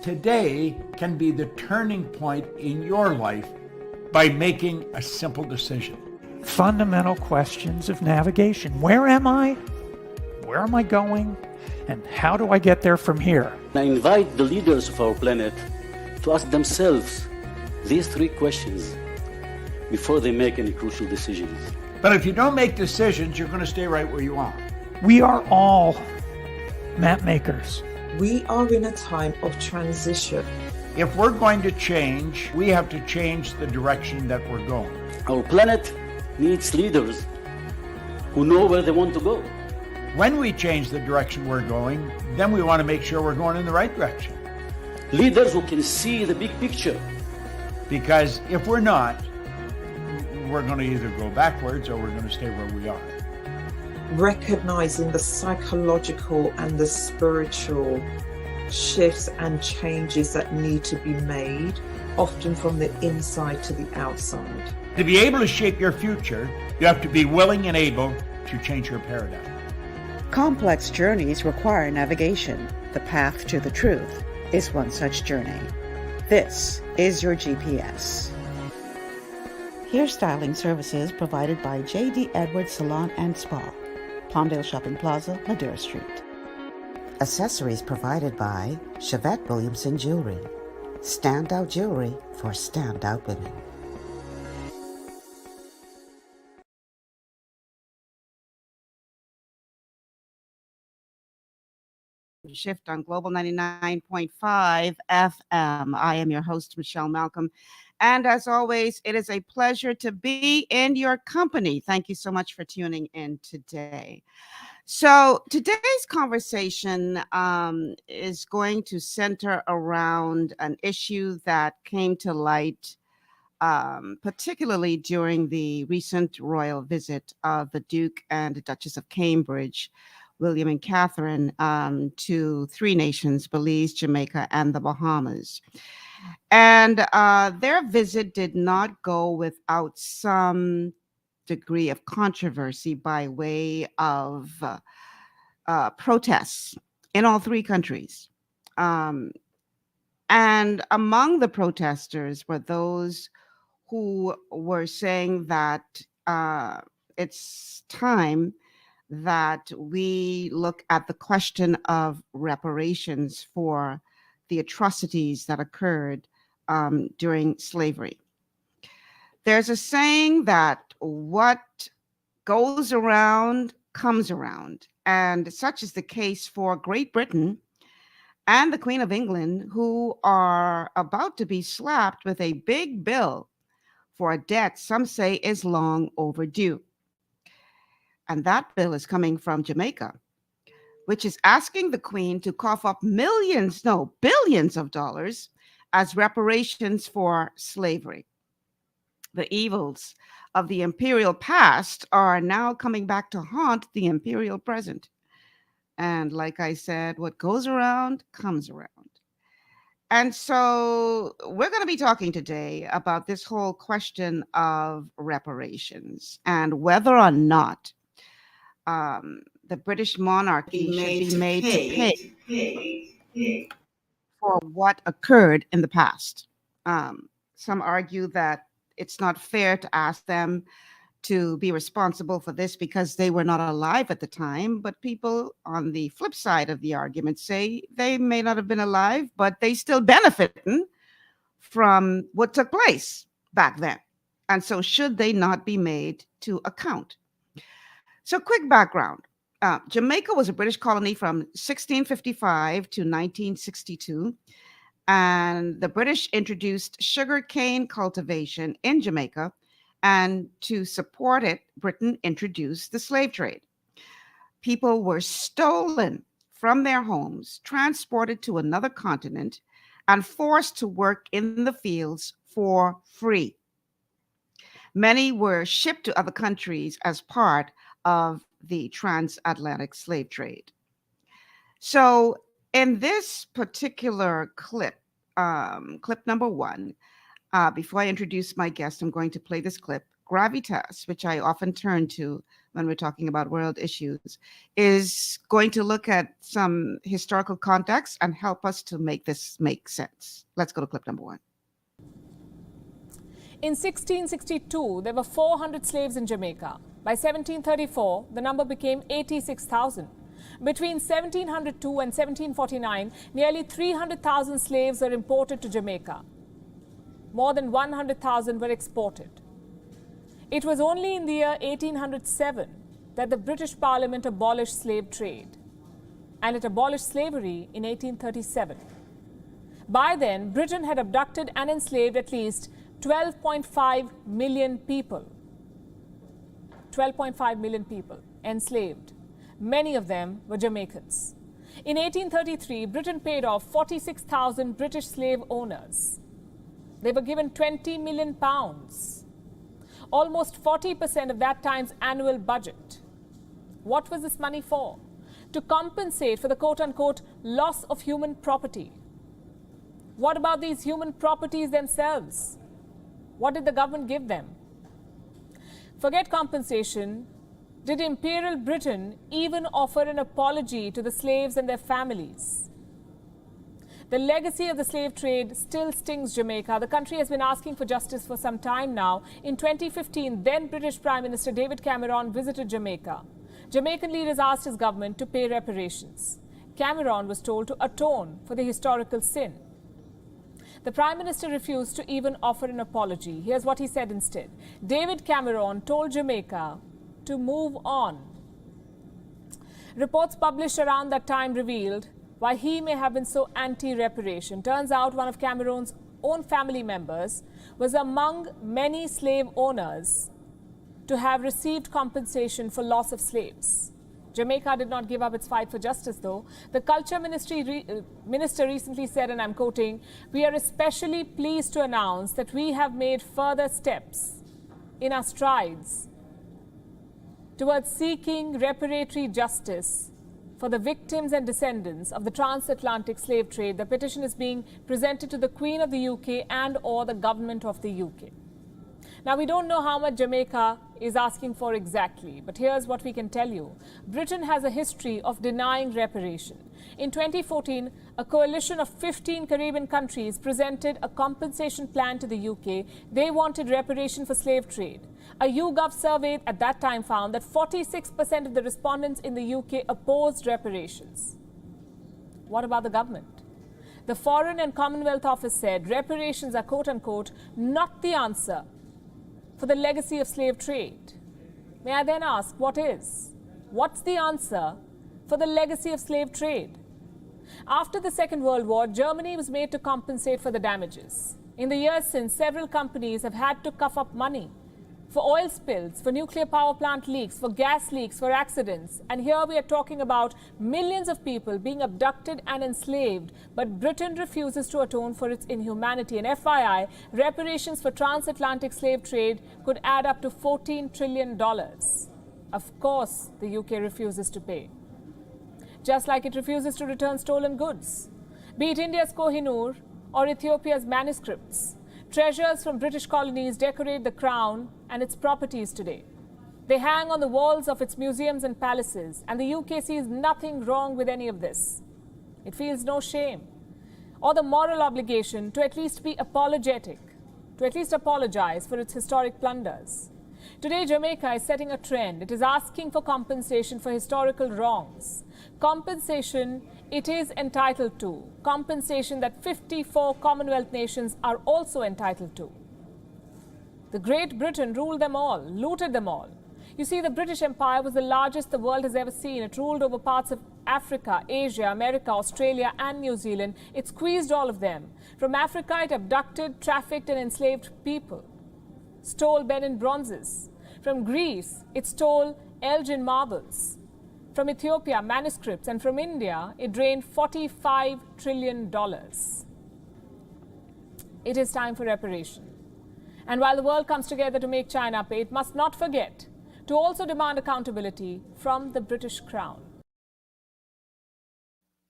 Today can be the turning point in your life by making a simple decision. Fundamental questions of navigation. Where am I? Where am I going? And how do I get there from here? I invite the leaders of our planet to ask themselves these three questions before they make any crucial decisions. But if you don't make decisions, you're going to stay right where you are. We are all map makers. We are in a time of transition. If we're going to change, we have to change the direction that we're going. Our planet needs leaders who know where they want to go. When we change the direction we're going, then we want to make sure we're going in the right direction. Leaders who can see the big picture. Because if we're not, we're going to either go backwards or we're going to stay where we are. Recognizing the psychological and the spiritual shifts and changes that need to be made, often from the inside to the outside. To be able to shape your future, you have to be willing and able to change your paradigm. Complex journeys require navigation. The path to the truth is one such journey. This is your GPS. Hairstyling services provided by J.D. Edwards Salon and Spa, Palmdale Shopping Plaza, Madera Street. Accessories provided by Chevette Williamson Jewelry. Standout jewelry for standout women. Shift on Global 99.5 FM. I am your host, Michelle Malcolm. And as always, it is a pleasure to be in your company. Thank you so much for tuning in today. So today's conversation is going to center around an issue that came to light, particularly during the recent royal visit of the Duke and the Duchess of Cambridge, William and Catherine, to three nations, Belize, Jamaica, and the Bahamas. And their visit did not go without some degree of controversy by way of protests in all three countries. And among the protesters were those who were saying that it's time that we look at the question of reparations for the atrocities that occurred during slavery. There's a saying that what goes around comes around, and such is the case for Great Britain and the Queen of England, who are about to be slapped with a big bill for a debt some say is long overdue. And that bill is coming from Jamaica, which is asking the Queen to cough up billions of dollars as reparations for slavery. The evils of the imperial past are now coming back to haunt the imperial present. And like I said, what goes around comes around. And so we're going to be talking today about this whole question of reparations and whether or not the British monarchy should be made to pay for what occurred in the past. Some argue that it's not fair to ask them to be responsible for this because they were not alive at the time. But people on the flip side of the argument say they may not have been alive, but they still benefited from what took place back then. And so should they not be made to account? So quick background. Jamaica was a British colony from 1655 to 1962. And the British introduced sugarcane cultivation in Jamaica. And to support it, Britain introduced the slave trade. People were stolen from their homes, transported to another continent, and forced to work in the fields for free. Many were shipped to other countries as part of the transatlantic slave trade. So in this particular clip, clip number one, before I introduce my guest, I'm going to play this clip, Gravitas, which I often turn to when we're talking about world issues, is going to look at some historical context and help us to make this make sense. Let's go to clip number 1. In 1662, there were 400 slaves in Jamaica. By 1734, the number became 86,000. Between 1702 and 1749, nearly 300,000 slaves were imported to Jamaica. More than 100,000 were exported. It was only in the year 1807 that the British Parliament abolished slave trade, and it abolished slavery in 1837. By then, Britain had abducted and enslaved at least 12.5 million people. 12.5 million people enslaved. Many of them were Jamaicans. In 1833, Britain paid off 46,000 British slave owners. They were given 20 million pounds, almost 40% of that time's annual budget. What was this money for? To compensate for the quote-unquote loss of human property. What about these human properties themselves? What did the government give them? Forget compensation. Did Imperial Britain even offer an apology to the slaves and their families? The legacy of the slave trade still stings Jamaica. The country has been asking for justice for some time now. In 2015, then British Prime Minister David Cameron visited Jamaica. Jamaican leaders asked his government to pay reparations. Cameron was told to atone for the historical sin. The Prime Minister refused to even offer an apology. Here's what he said instead. David Cameron told Jamaica to move on. Reports published around that time revealed why he may have been so anti-reparation. Turns out one of Cameron's own family members was among many slave owners to have received compensation for loss of slaves. Jamaica did not give up its fight for justice, though. The Culture Minister recently said, and I'm quoting, "We are especially pleased to announce that we have made further steps in our strides towards seeking reparatory justice for the victims and descendants of the transatlantic slave trade. The petition is being presented to the Queen of the UK and or the government of the UK." Now, we don't know how much Jamaica is asking for exactly, but here's what we can tell you. Britain has a history of denying reparation. In 2014, a coalition of 15 Caribbean countries presented a compensation plan to the UK. They wanted reparation for slave trade. A YouGov survey at that time found that 46% of the respondents in the UK opposed reparations. What about the government? The Foreign and Commonwealth Office said reparations are, quote unquote, not the answer for the legacy of slave trade. May I then ask, what is? What's the answer for the legacy of slave trade? After the Second World War, Germany was made to compensate for the damages. In the years since, several companies have had to cough up money for oil spills, for nuclear power plant leaks, for gas leaks, for accidents. And here we are talking about millions of people being abducted and enslaved, but Britain refuses to atone for its inhumanity. And FYI, reparations for transatlantic slave trade could add up to $14 trillion. Of course, the UK refuses to pay. Just like it refuses to return stolen goods. Be it India's Kohinoor or Ethiopia's manuscripts. Treasures from British colonies decorate the crown and its properties today. They hang on the walls of its museums and palaces, and the UK sees nothing wrong with any of this. It feels no shame or the moral obligation to at least be apologetic, to at least apologize for its historic plunders. Today, Jamaica is setting a trend. It is asking for compensation for historical wrongs. Compensation it is entitled to. Compensation that 54 Commonwealth nations are also entitled to. The Great Britain ruled them all, looted them all. You see, the British Empire was the largest the world has ever seen. It ruled over parts of Africa, Asia, America, Australia, and New Zealand. It squeezed all of them. From Africa, it abducted, trafficked, and enslaved people. Stole Benin bronzes. From Greece, it stole Elgin marbles. From Ethiopia, manuscripts. And from India, it drained $45 trillion. It is time for reparation. And while the world comes together to make China pay, it must not forget to also demand accountability from the British Crown.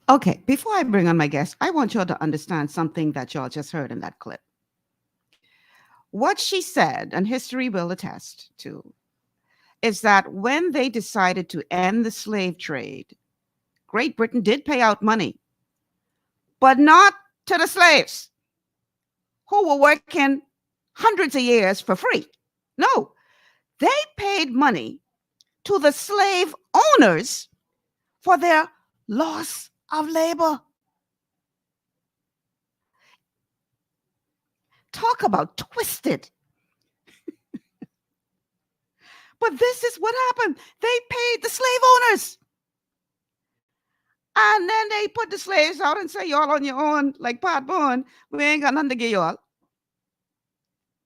Okay, before I bring on my guest, I want y'all to understand something that y'all just heard in that clip. What she said, and history will attest to, is that when they decided to end the slave trade, Great Britain did pay out money, but not to the slaves who were working hundreds of years for free. No, they paid money to the slave owners for their loss of labor. Talk about twisted. But this is what happened. They paid the slave owners. And then they put the slaves out and say, y'all on your own, like Pat Boone, we ain't got nothing to give y'all.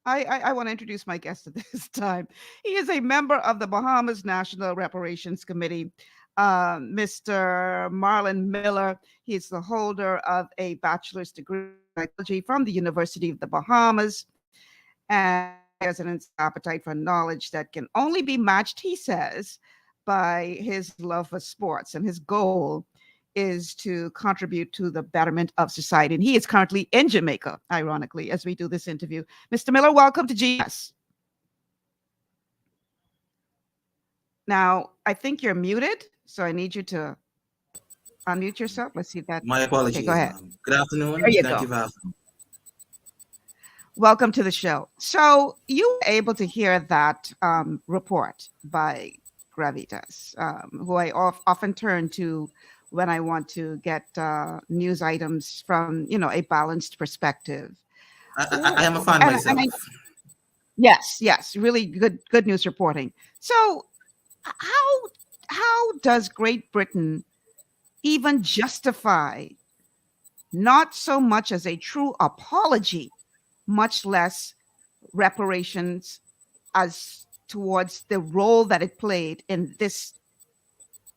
I want to introduce my guest at this time. He is a member of the Bahamas National Reparations Committee, Mr. Marlon Miller. He's the holder of a bachelor's degree in psychology from the University of the Bahamas, and has an appetite for knowledge that can only be matched, he says, by his love for sports. And his goal is to contribute to the betterment of society. And he is currently in Jamaica, ironically, as we do this interview. Mr. Miller, welcome to GS. Now, I think you're muted, so I need you to unmute yourself. Let's see if that. My apologies. Okay, go ahead. Good afternoon. There you Thank go. you for having me. Welcome to the show. So you were able to hear that report by Gravitas, who I often turn to when I want to get news items from, a balanced perspective. I am a fan myself. Yes, really good news reporting. So how does Great Britain even justify not so much as a true apology, much less reparations as towards the role that it played in this,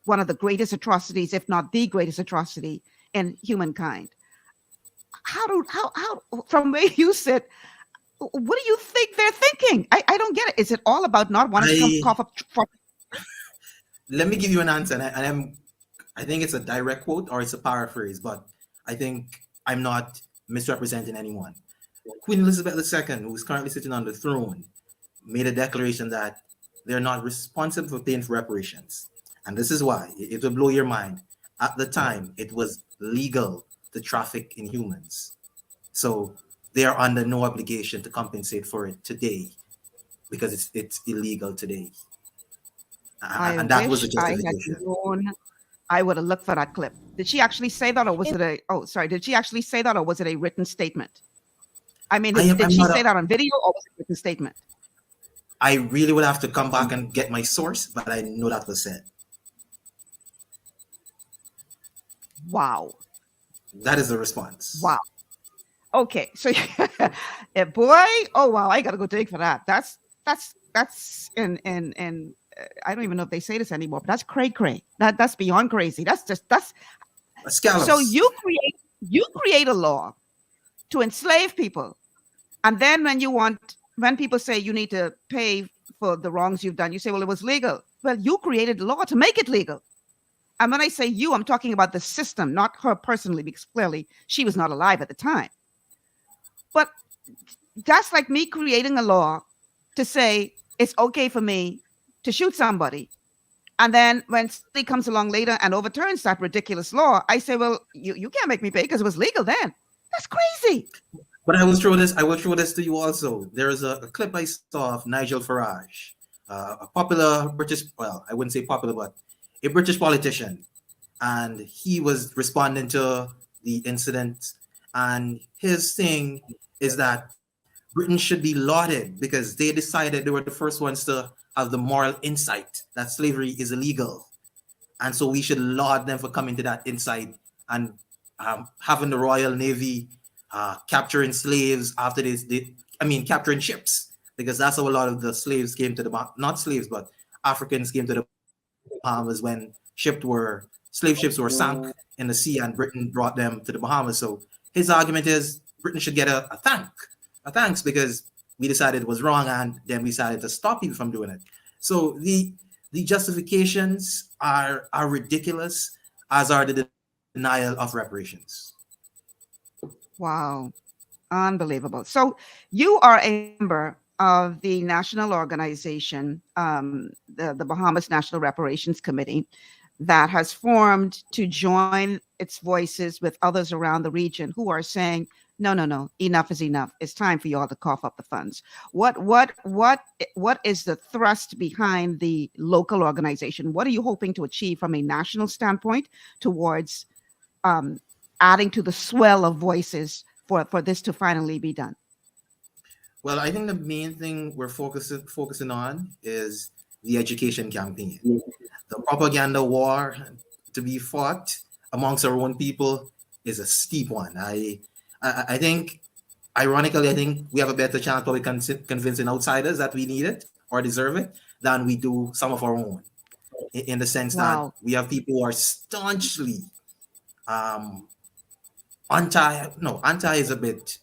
one of the greatest atrocities, if not the greatest atrocity in humankind? How from where you sit, what do you think they're thinking? I don't get it. Is it all about not wanting to cough up? Let me give you an answer, and I think it's a direct quote or it's a paraphrase, but I think I'm not misrepresenting anyone. Queen Elizabeth II, who is currently sitting on the throne, made a declaration that they're not responsible for paying for reparations. And this is why. It will blow your mind. At the time, it was legal to traffic in humans. So they are under no obligation to compensate for it today because it's illegal today. And that was the justification. I would have looked for that clip. Did she actually say that, or was did she actually say that, or was it a written statement? I mean, did she say that on video, or was it a written statement? I really would have to come back and get my source, but I know that was said. Wow. That is the response. Wow. Okay, so boy, oh wow, I gotta go dig for that. That's in I don't even know if they say this anymore, but that's cray. That's beyond crazy. That's scandalous. So you create a law to enslave people, and then when people say you need to pay for the wrongs you've done, you say, well, it was legal. Well, you created the law to make it legal. And when I say you, I'm talking about the system, not her personally, because clearly she was not alive at the time. But that's like me creating a law to say it's okay for me to shoot somebody. And then when somebody comes along later and overturns that ridiculous law, I say, well, you can't make me pay because it was legal then. That's crazy. But I will throw this to you also. There is a clip I saw of Nigel Farage, a popular British, well, I wouldn't say popular, but a British politician. And he was responding to the incident. And his thing is that Britain should be lauded because they decided they were the first ones to have the moral insight that slavery is illegal. And so we should laud them for coming to that insight and having the Royal Navy capturing slaves after capturing ships, because that's how a lot of the slaves came to not slaves, but Africans came to the Bahamas when slave ships were sunk in the sea and Britain brought them to the Bahamas. So his argument is Britain should get a thanks because we decided it was wrong and then we decided to stop people from doing it. So the justifications are ridiculous, as are the denial of reparations. Wow. Unbelievable. So you are a member of the national organization, the Bahamas National Reparations Committee, that has formed to join its voices with others around the region who are saying, no, no, no, enough is enough. It's time for y'all to cough up the funds. What is the thrust behind the local organization? What are you hoping to achieve from a national standpoint towards adding to the swell of voices for this to finally be done? Well, I think the main thing we're focusing on is the education campaign. The propaganda war to be fought amongst our own people is a steep one. I think, ironically, I think we have a better chance probably convincing outsiders that we need it or deserve it than we do some of our own. In the sense Wow. that we have people who are staunchly anti is a bit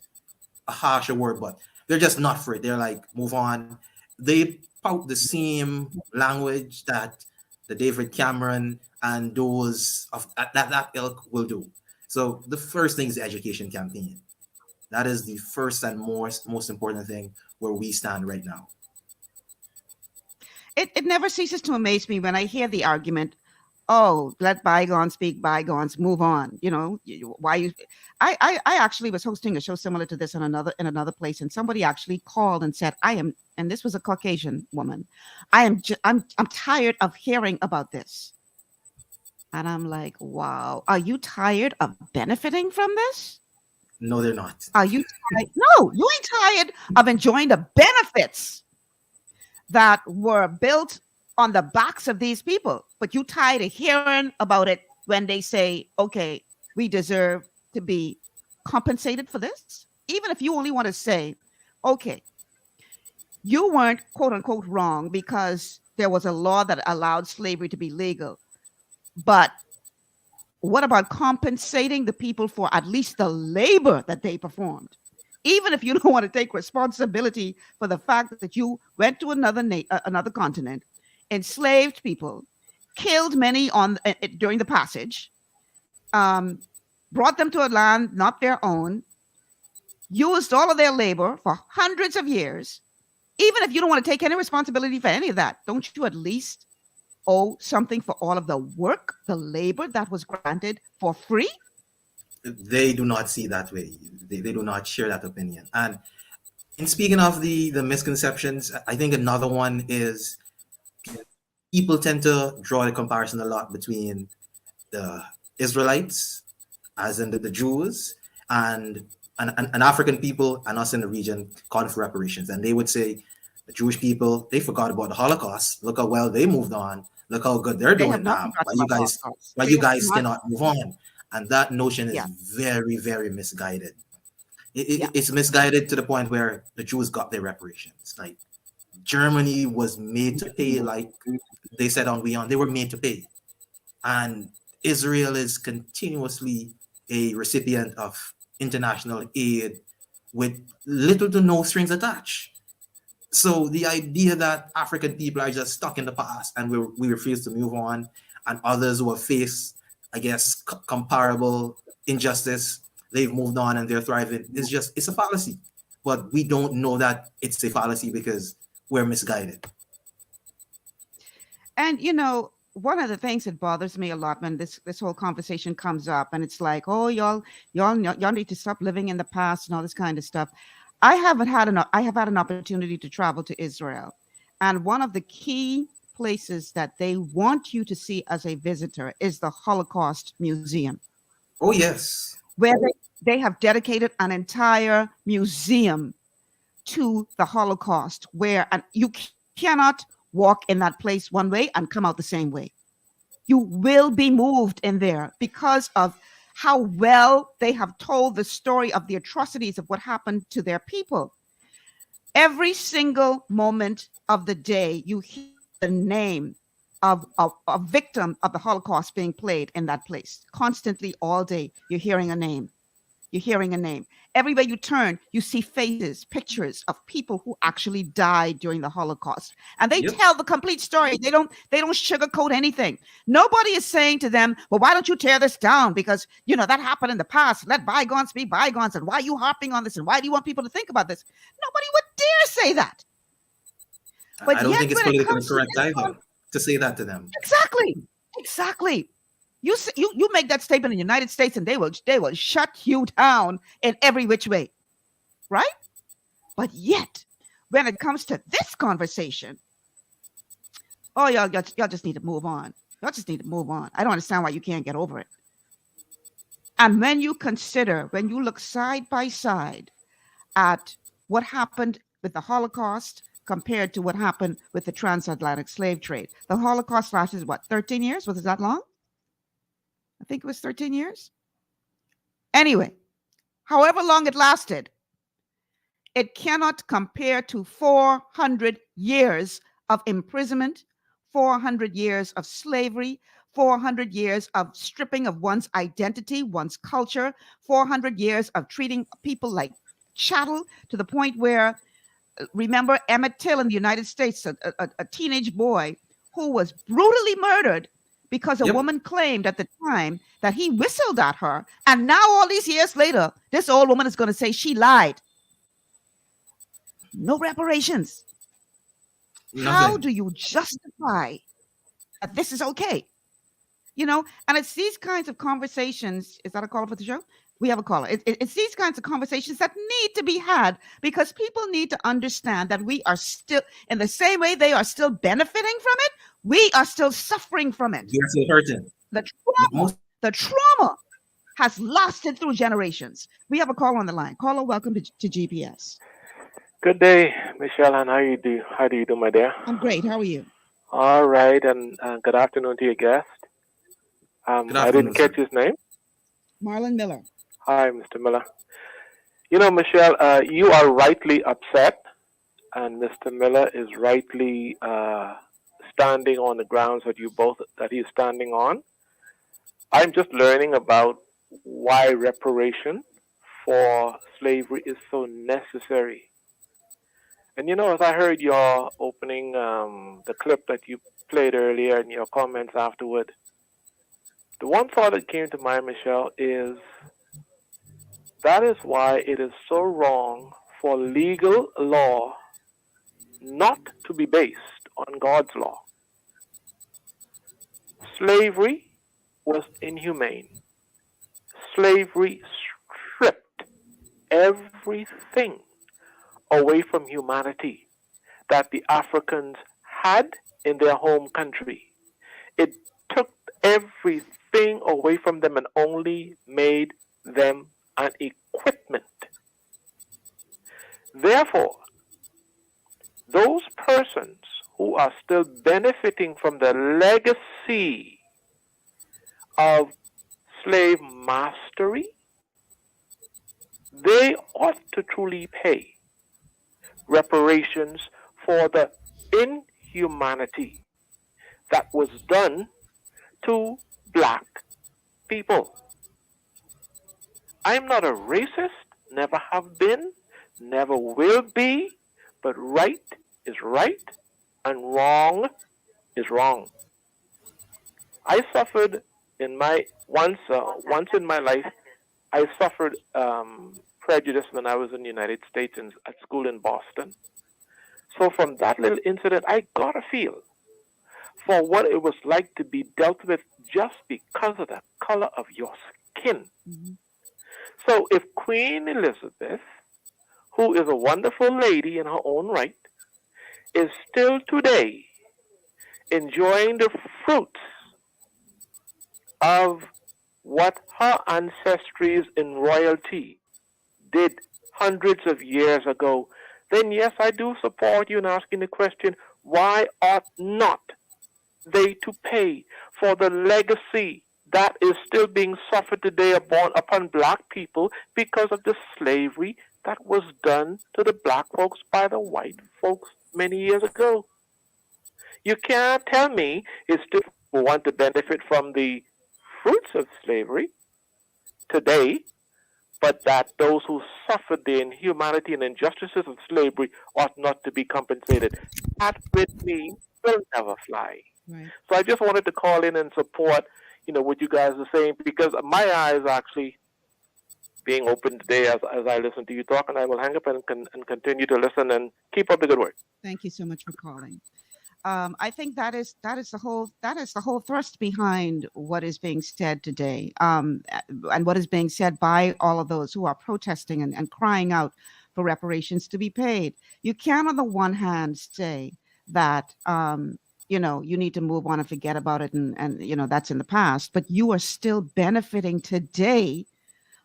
a harsher word, but they're just not for it. They're like, move on. They pout the same language that the David Cameron and those of that ilk will do. So the first thing is the education campaign. That is the first and most important thing where we stand right now. It never ceases to amaze me when I hear the argument, oh, let bygones be bygones, move on. I actually was hosting a show similar to this in another place, and somebody actually called and said, and this was a Caucasian woman, I'm tired of hearing about this. And I'm like, wow, are you tired of benefiting from this? No, they're not. Are you tired? No, you ain't tired of enjoying the benefits that were built on the backs of these people, but you tired of hearing about it when they say, okay, we deserve to be compensated for this? Even if you only want to say, okay, you weren't quote unquote wrong because there was a law that allowed slavery to be legal. But what about compensating the people for at least the labor that they performed? Even if you don't want to take responsibility for the fact that you went to another continent, enslaved people, killed many during the passage, brought them to a land not their own, used all of their labor for hundreds of years. Even if you don't want to take any responsibility for any of that, don't you at least owe something for all of the work, the labor that was granted for free? They do not see that way. They do not share that opinion. And in speaking of the misconceptions, I think another one is people tend to draw the comparison a lot between the Israelites, as in the Jews, and African people and us in the region calling for reparations. And they would say, the Jewish people, they forgot about the Holocaust. Look how well they moved on. Look how good they're doing now. Why you guys cannot move on? And that notion is very, very misguided. It's misguided to the point where the Jews got their reparations. Like, Germany was made to pay, like they said on WeOn, they were made to pay. And Israel is continuously a recipient of international aid with little to no strings attached. So the idea that African people are just stuck in the past and we refuse to move on, and others who have faced, I guess, comparable injustice, they've moved on and they're thriving, it's a fallacy. But we don't know that it's a fallacy because we're misguided. And one of the things that bothers me a lot when this whole conversation comes up, and it's like, oh, y'all need to stop living in the past and all this kind of stuff. I have had an opportunity to travel to Israel, and one of the key places that they want you to see as a visitor is the Holocaust Museum. Oh, yes. Where they have dedicated an entire museum to the Holocaust, where you cannot walk in that place one way and come out the same way. You will be moved in there because of how well they have told the story of the atrocities of what happened to their people. Every single moment of the day, you hear the name of a victim of the Holocaust being played in that place. Constantly, all day, you're hearing a name. You're hearing a name. Everywhere you turn, you see faces, pictures of people who actually died during the Holocaust. And they tell the complete story. They don't sugarcoat anything. Nobody is saying to them, well, why don't you tear this down? Because, that happened in the past. Let bygones be bygones. And why are you harping on this? And why do you want people to think about this? Nobody would dare say that. But I don't yet, think it's when it politically comes to correct this either to say that to them. exactly. You make that statement in the United States, and they will shut you down in every which way, right? But yet, when it comes to this conversation, oh, y'all just need to move on. Y'all just need to move on. I don't understand why you can't get over it. And when you look side by side at what happened with the Holocaust compared to what happened with the transatlantic slave trade, the Holocaust lasted what, 13 years? Was it that long? I think it was 13 years. Anyway, however long it lasted, it cannot compare to 400 years of imprisonment, 400 years of slavery, 400 years of stripping of one's identity, one's culture, 400 years of treating people like chattel to the point where, remember Emmett Till in the United States, a teenage boy who was brutally murdered because a Yep. woman claimed at the time that he whistled at her. And now, all these years later, this old woman is going to say she lied. No reparations. How Nothing. do you justify that this is okay? And it's these kinds of conversations. Is that a caller for the show? We have a caller. It's these kinds of conversations that need to be had, because people need to understand that we are still, in the same way they are still benefiting from it, we are still suffering from it. You're still hurting. The trauma has lasted through generations. We have a caller on the line. Caller, welcome to GPS. Good day, Michelle, and how do you do, my dear? I'm great. How are you? All right, and good afternoon to your guest. I didn't catch his name. Marlon Miller. Hi, Mr. Miller. Michelle, you are rightly upset, and Mr. Miller is rightly standing on the grounds that he's standing on. I'm just learning about why reparation for slavery is so necessary. And as I heard your opening, the clip that you played earlier and your comments afterward, the one thought that came to mind, Michelle, is that is why it is so wrong for legal law not to be based on God's law. Slavery was inhumane. Slavery stripped everything away from humanity that the Africans had in their home country. It took everything away from them and only made them an equipment. Therefore, those persons who are still benefiting from the legacy of slave mastery, they ought to truly pay reparations for the inhumanity that was done to black people. I'm not a racist, never have been, never will be, but right is right and wrong is wrong. I suffered once in my life, I suffered prejudice when I was in the United States at school in Boston. So from that little incident, I got a feel for what it was like to be dealt with just because of the color of your skin. Mm-hmm. So if Queen Elizabeth, who is a wonderful lady in her own right, is still today enjoying the fruits of what her ancestries in royalty did hundreds of years ago, then yes, I do support you in asking the question, why ought not they to pay for the legacy that is still being suffered today upon black people because of the slavery that was done to the black folks by the white folks many years ago? You can't tell me it's still people want to benefit from the fruits of slavery today, but that those who suffered the inhumanity and injustices of slavery ought not to be compensated. That with me will never fly. Right. So I just wanted to call in and support, what you guys are saying, because my eyes actually being open today as I listen to you talk, and I will hang up and continue to listen and keep up the good work. Thank you so much for calling. I think that is the whole thrust behind what is being said today, and what is being said by all of those who are protesting and crying out for reparations to be paid. You can, on the one hand, say that you need to move on and forget about it, and that's in the past, but you are still benefiting today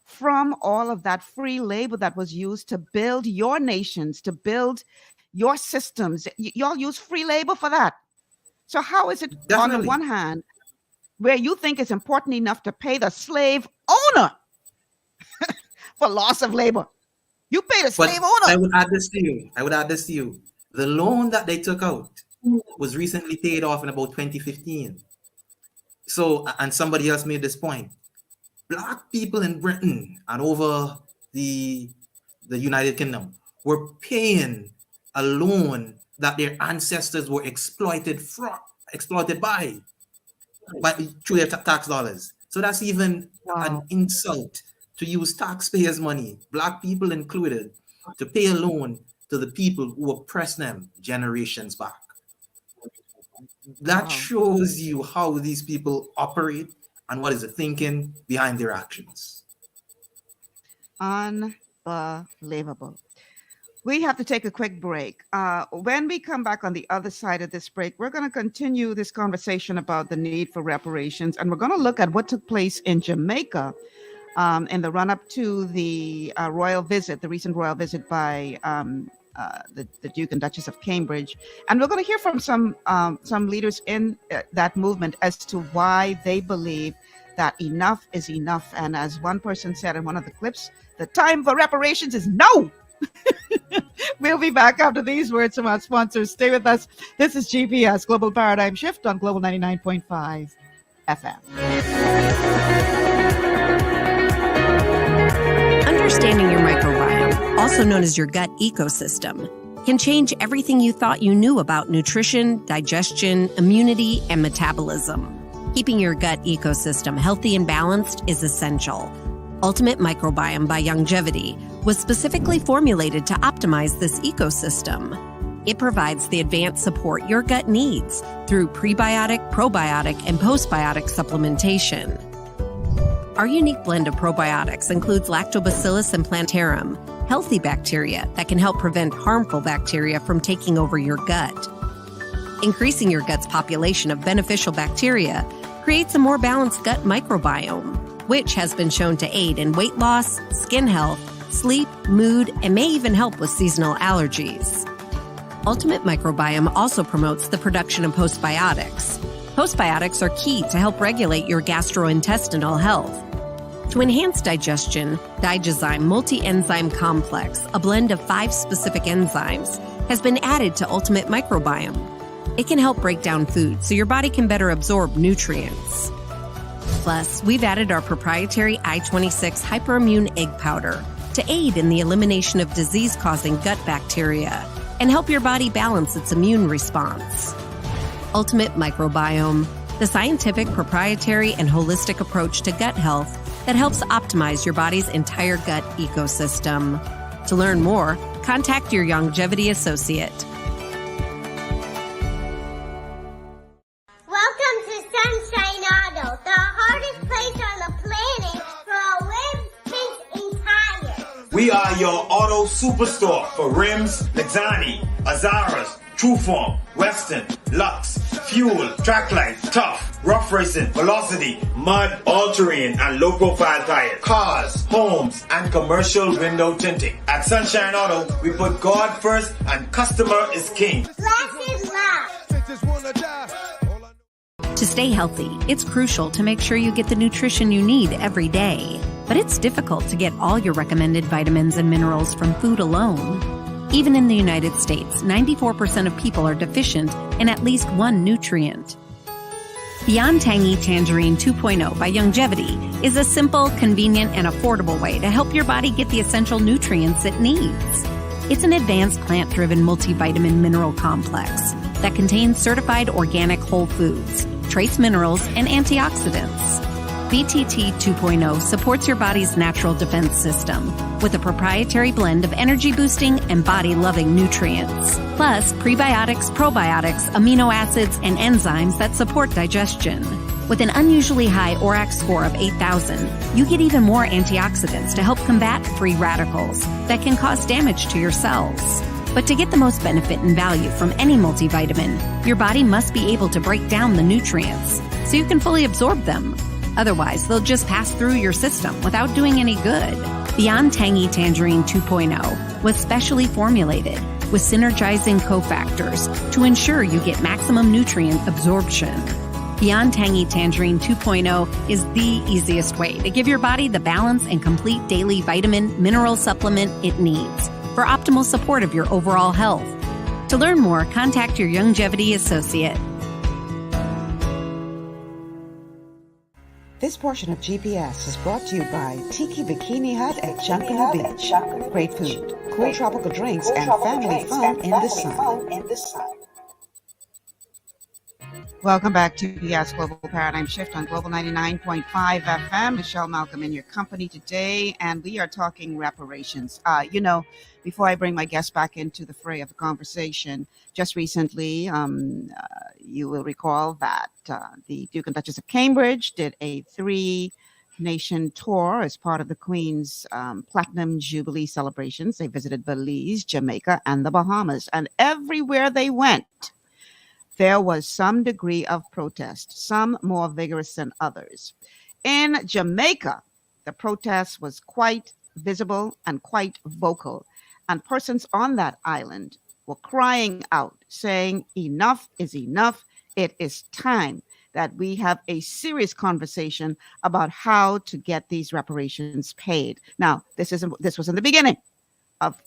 from all of that free labor that was used to build your nations, to build your systems. Y'all use free labor for that. So how is it on the one hand where you think it's important enough to pay the slave owner for loss of labor? You pay the slave owner. I would add this to you. The loan that they took out was recently paid off in about 2015. So, and somebody else made this point. Black people in Britain and over the United Kingdom were paying a loan that their ancestors were exploited by through their tax dollars. So that's even an insult to use taxpayers' money, Black people included, to pay a loan to the people who oppressed them generations back. That shows you how these people operate and what is the thinking behind their actions. Unbelievable. We have to take a quick break. When we come back on the other side of this break, we're going to continue this conversation about the need for reparations, and we're going to look at what took place in Jamaica in the run-up to the royal visit, the recent royal visit by the Duke and Duchess of Cambridge. And we're going to hear from some leaders in that movement as to why they believe that enough is enough. And as one person said in one of the clips, the time for reparations is no. We'll be back after these words from our sponsors. Stay with us. This is GPS Global Paradigm Shift on Global 99.5 FM. Understanding your microbiome, also known as your gut ecosystem, can change everything you thought you knew about nutrition, digestion, immunity, and metabolism. Keeping your gut ecosystem healthy and balanced is essential. Ultimate Microbiome by Longevity was specifically formulated to optimize this ecosystem. It provides the advanced support your gut needs through prebiotic, probiotic, and postbiotic supplementation. Our unique blend of probiotics includes Lactobacillus and Plantarum, healthy bacteria that can help prevent harmful bacteria from taking over your gut. Increasing your gut's population of beneficial bacteria creates a more balanced gut microbiome, which has been shown to aid in weight loss, skin health, sleep, mood, and may even help with seasonal allergies. Ultimate Microbiome also promotes the production of postbiotics. Postbiotics are key to help regulate your gastrointestinal health. To enhance digestion, Digizyme Multi-Enzyme Complex, a blend of 5 specific enzymes, has been added to Ultimate Microbiome. It can help break down food so your body can better absorb nutrients. Plus, we've added our proprietary I-26 hyperimmune egg powder to aid in the elimination of disease-causing gut bacteria and help your body balance its immune response. Ultimate Microbiome, the scientific, proprietary, and holistic approach to gut health that helps optimize your body's entire gut ecosystem. To learn more, contact your Longevity associate. Welcome to Sunshine Auto, the hardest place on the planet for rims, paints, and tires. We are your auto superstore for rims, Lexani, Azaras, Trueform, Western, Lux, Fuel, Trackline, Tough, Rough Racing, Velocity, Mud, All-Terrain, and low-profile tires. Cars, homes, and commercial window tinting. At Sunshine Auto, we put God first and customer is king. Glasses love. To stay healthy, it's crucial to make sure you get the nutrition you need every day. But it's difficult to get all your recommended vitamins and minerals from food alone. Even in the United States, 94% of people are deficient in at least one nutrient. Beyond Tangy Tangerine 2.0 by Longevity is a simple, convenient, and affordable way to help your body get the essential nutrients it needs. It's an advanced plant-driven multivitamin mineral complex that contains certified organic whole foods, trace minerals, and antioxidants. BTT 2.0 supports your body's natural defense system with a proprietary blend of energy-boosting and body-loving nutrients, plus prebiotics, probiotics, amino acids, and enzymes that support digestion. With an unusually high ORAC score of 8,000, you get even more antioxidants to help combat free radicals that can cause damage to your cells. But to get the most benefit and value from any multivitamin, your body must be able to break down the nutrients so you can fully absorb them. Otherwise, they'll just pass through your system without doing any good. Beyond Tangy Tangerine 2.0 was specially formulated with synergizing cofactors to ensure you get maximum nutrient absorption. Beyond Tangy Tangerine 2.0 is the easiest way to give your body the balance and complete daily vitamin mineral supplement it needs for optimal support of your overall health. To learn more, contact your Youngevity associate. This portion of GPS is brought to you by Tiki Bikini Hut at Junkanoo Beach. Great food, cool tropical drinks, and family fun in the sun. Welcome back to PBS Global Paradigm Shift on Global 99.5 FM. Michelle Malcolm in your company today, and we are talking reparations. Before I bring my guest back into the fray of the conversation, just recently, you will recall that the Duke and Duchess of Cambridge did a 3-nation tour as part of the Queen's Platinum Jubilee celebrations. They visited Belize, Jamaica, and the Bahamas, and everywhere they went, there was some degree of protest, some more vigorous than others. In Jamaica, the protest was quite visible and quite vocal, and persons on that island were crying out, saying, enough is enough. It is time that we have a serious conversation about how to get these reparations paid. Now, this was in the beginning of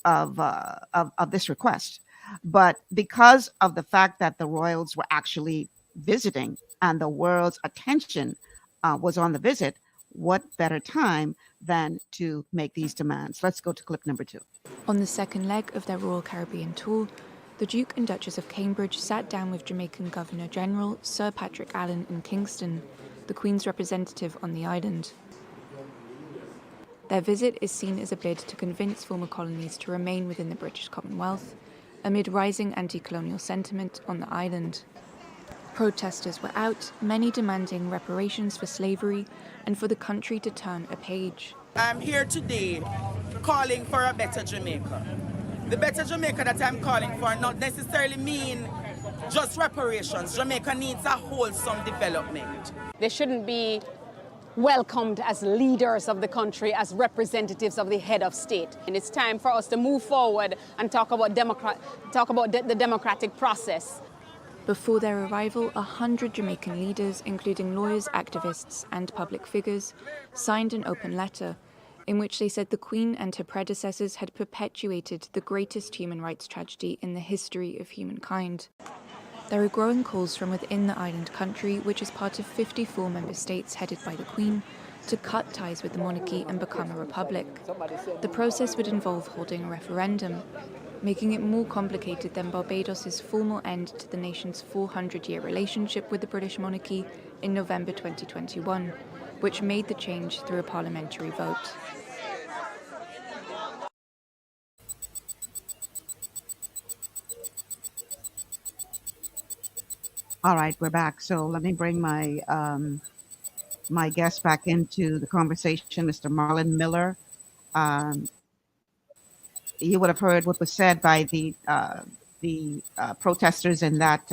this request. But because of the fact that the royals were actually visiting and the world's attention was on the visit, what better time than to make these demands? Let's go to clip number 2. On the second leg of their Royal Caribbean tour, the Duke and Duchess of Cambridge sat down with Jamaican Governor General Sir Patrick Allen in Kingston, the Queen's representative on the island. Their visit is seen as a bid to convince former colonies to remain within the British Commonwealth, amid rising anti-colonial sentiment on the island. Protesters were out, many demanding reparations for slavery and for the country to turn a page. I'm here today calling for a better Jamaica. The better Jamaica that I'm calling for not necessarily mean just reparations. Jamaica needs a wholesome development. They shouldn't be welcomed as leaders of the country, as representatives of the head of state. And it's time for us to move forward and talk about the democratic process. Before their arrival, 100 Jamaican leaders, including lawyers, activists, and public figures, signed an open letter in which they said the Queen and her predecessors had perpetuated the greatest human rights tragedy in the history of humankind. There are growing calls from within the island country, which is part of 54 member states headed by the Queen, to cut ties with the monarchy and become a republic. The process would involve holding a referendum, making it more complicated than Barbados' formal end to the nation's 400-year relationship with the British monarchy in November 2021, which made the change through a parliamentary vote. All right, we're back. So let me bring my my guest back into the conversation, Mr. Marlon Miller. You would have heard what was said by the protesters in that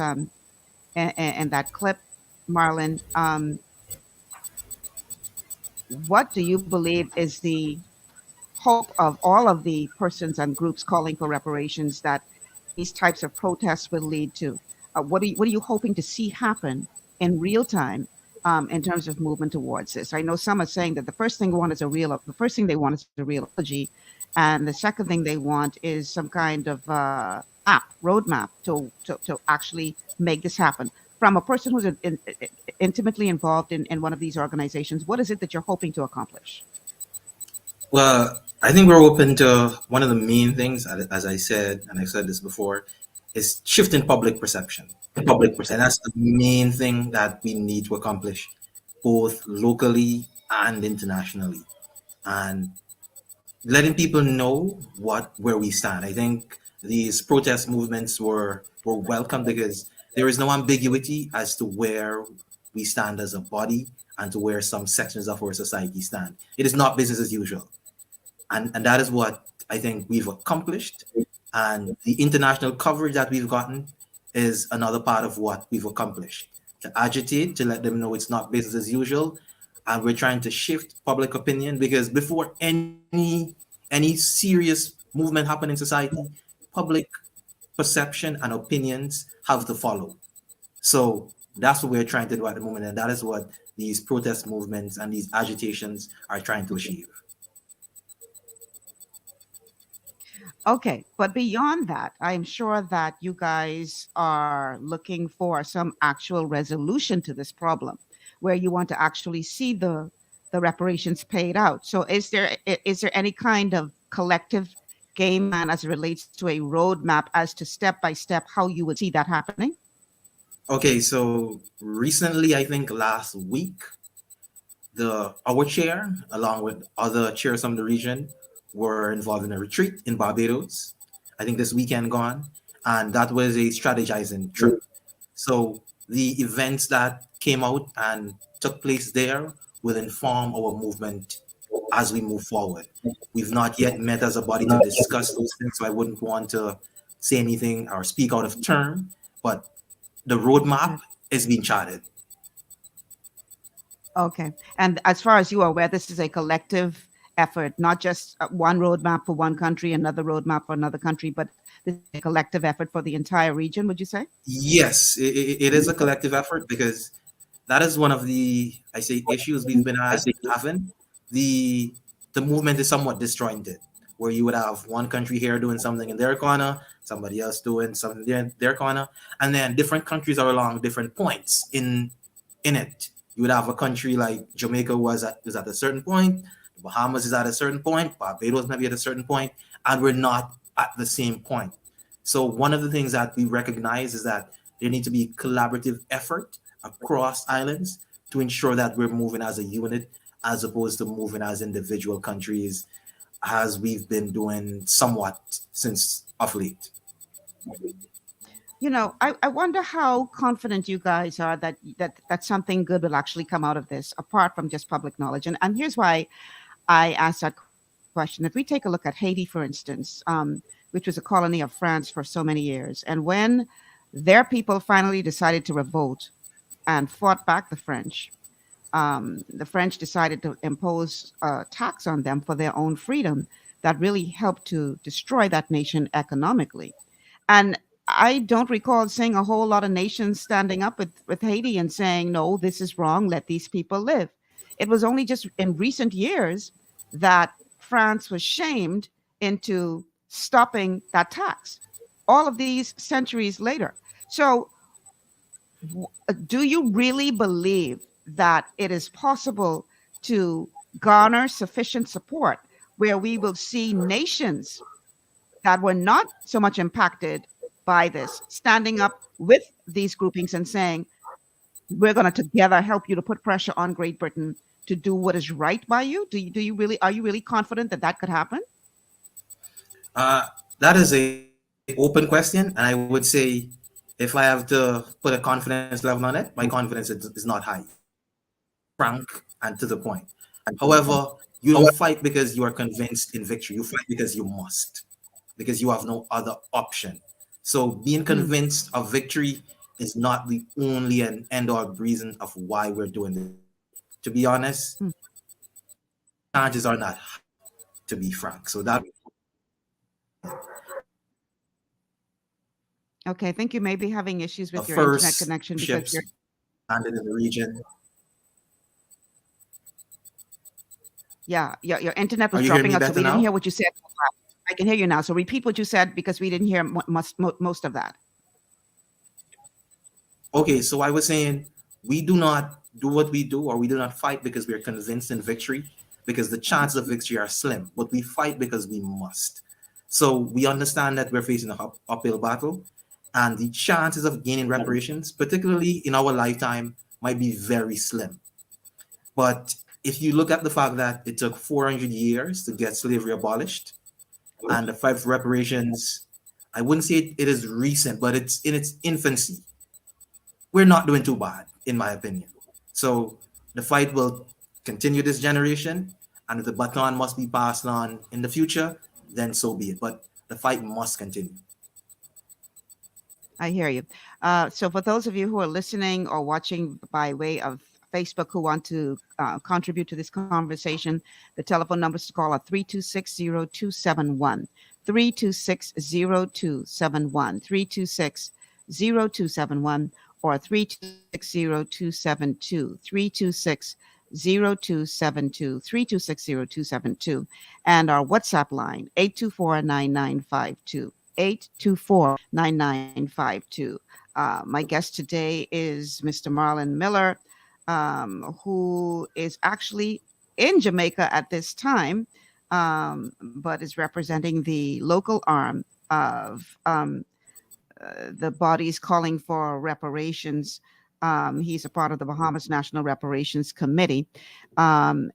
clip, Marlon. What do you believe is the hope of all of the persons and groups calling for reparations that these types of protests will lead to? What are you hoping to see happen in real time in terms of movement towards this? I know some are saying that the first thing they want is a real apology, and the second thing they want is some kind of roadmap to actually make this happen. From a person who's intimately involved in one of these organizations, what is it that you're hoping to accomplish? Well, I think we're open to one of the main things, as I said, and I've said this before, is shift in public perception. And that's the main thing that we need to accomplish. both locally and internationally, and letting people know where we stand. I think these protest movements were welcome because there is no ambiguity as to where we stand as a body and to where some sections of our society stand. It is not business as usual. And that is what I think we've accomplished. And the international coverage that we've gotten is another part of what we've accomplished. To agitate, to let them know it's not business as usual. And we're trying to shift public opinion because before any serious movement happen in society, public perception and opinions have to follow. So that's what we're trying to do at the moment, and that is what these protest movements and these agitations are trying to achieve. Okay, but beyond that, I'm sure that you guys are looking for some actual resolution to this problem, where you want to actually see the reparations paid out. So, is there any kind of collective game plan as it relates to a roadmap as to step by step how you would see that happening? Okay, so recently, I think last week, the our chair, along with other chairs from the region, were involved in a retreat in Barbados. I think this weekend gone, and that was a strategizing trip. So the events that came out and took place there will inform our movement as we move forward. We've not yet met as a body to discuss those things, so I wouldn't want to say anything or speak out of turn, but the roadmap is being charted. Okay. And as far as you are aware, this is a collective effort, not just one roadmap for one country, another roadmap for another country, but this is a collective effort for the entire region, would you say? Yes, it is a collective effort because that is one of the I say issues we've been having. The the movement is somewhat disjointed, where you would have one country here doing something in their corner, somebody else doing something in their corner, and then different countries are along different points in it. You would have a country like Jamaica was at a certain point, the Bahamas is at a certain point, Barbados maybe at a certain point, and we're not at the same point. So one of the things that we recognize is that there needs to be collaborative effort across islands to ensure that we're moving as a unit as opposed to moving as individual countries as we've been doing somewhat since of late. You know, I wonder how confident you guys are that something good will actually come out of this, apart from just public knowledge. And here's why I asked that question. If we take a look at Haiti, for instance, which was a colony of France for so many years, and when their people finally decided to revolt and fought back the French decided to impose a tax on them for their own freedom that really helped to destroy that nation economically. And I don't recall seeing a whole lot of nations standing up with Haiti and saying, no, this is wrong, let these people live. It was only just in recent years that France was shamed into stopping that tax, all of these centuries later. So, do you really believe that it is possible to garner sufficient support where we will see nations that were not so much impacted by this standing up with these groupings and saying, we're going to together help you to put pressure on Great Britain to do what is right by you? Are you really confident that that could happen? That is a open question, and I would say if I have to put a confidence level on it, my confidence is not high, frank and to the point. However, you don't fight because you are convinced in victory. You fight because you must, because you have no other option. So being convinced of victory is not the only and end all reason of why we're doing this. To be honest, chances are not high, to be frank. So that. Okay, I think you may be having issues with your first internet connection because ships you're. landed in the region. Yeah, your internet Are was you hearing dropping me out, so better we didn't now? hear what you said. I can hear you now. So repeat what you said because we didn't hear most of that. Okay, so I was saying we do not do what we do, or we do not fight because we are convinced in victory, because the chances of victory are slim, but we fight because we must. So we understand that we're facing an uphill battle, and the chances of gaining reparations, particularly in our lifetime, might be very slim. But if you look at the fact that it took 400 years to get slavery abolished, and the fight for reparations, I wouldn't say it is recent, but it's in its infancy. We're not doing too bad, in my opinion. So the fight will continue this generation, and if the baton must be passed on in the future, then so be it. But the fight must continue. I hear you. So, for those of you who are listening or watching by way of Facebook who want to contribute to this conversation, the telephone numbers to call are 326-0271, 326-0271, 326-0271, or 326-0272, 326-0272, 326-0272, and our WhatsApp line, 824-9952. 824-9952. My guest today is Mr. Marlon Miller, who is actually in Jamaica at this time, but is representing the local arm of the bodies calling for reparations. He's a part of the Bahamas National Reparations Committee, and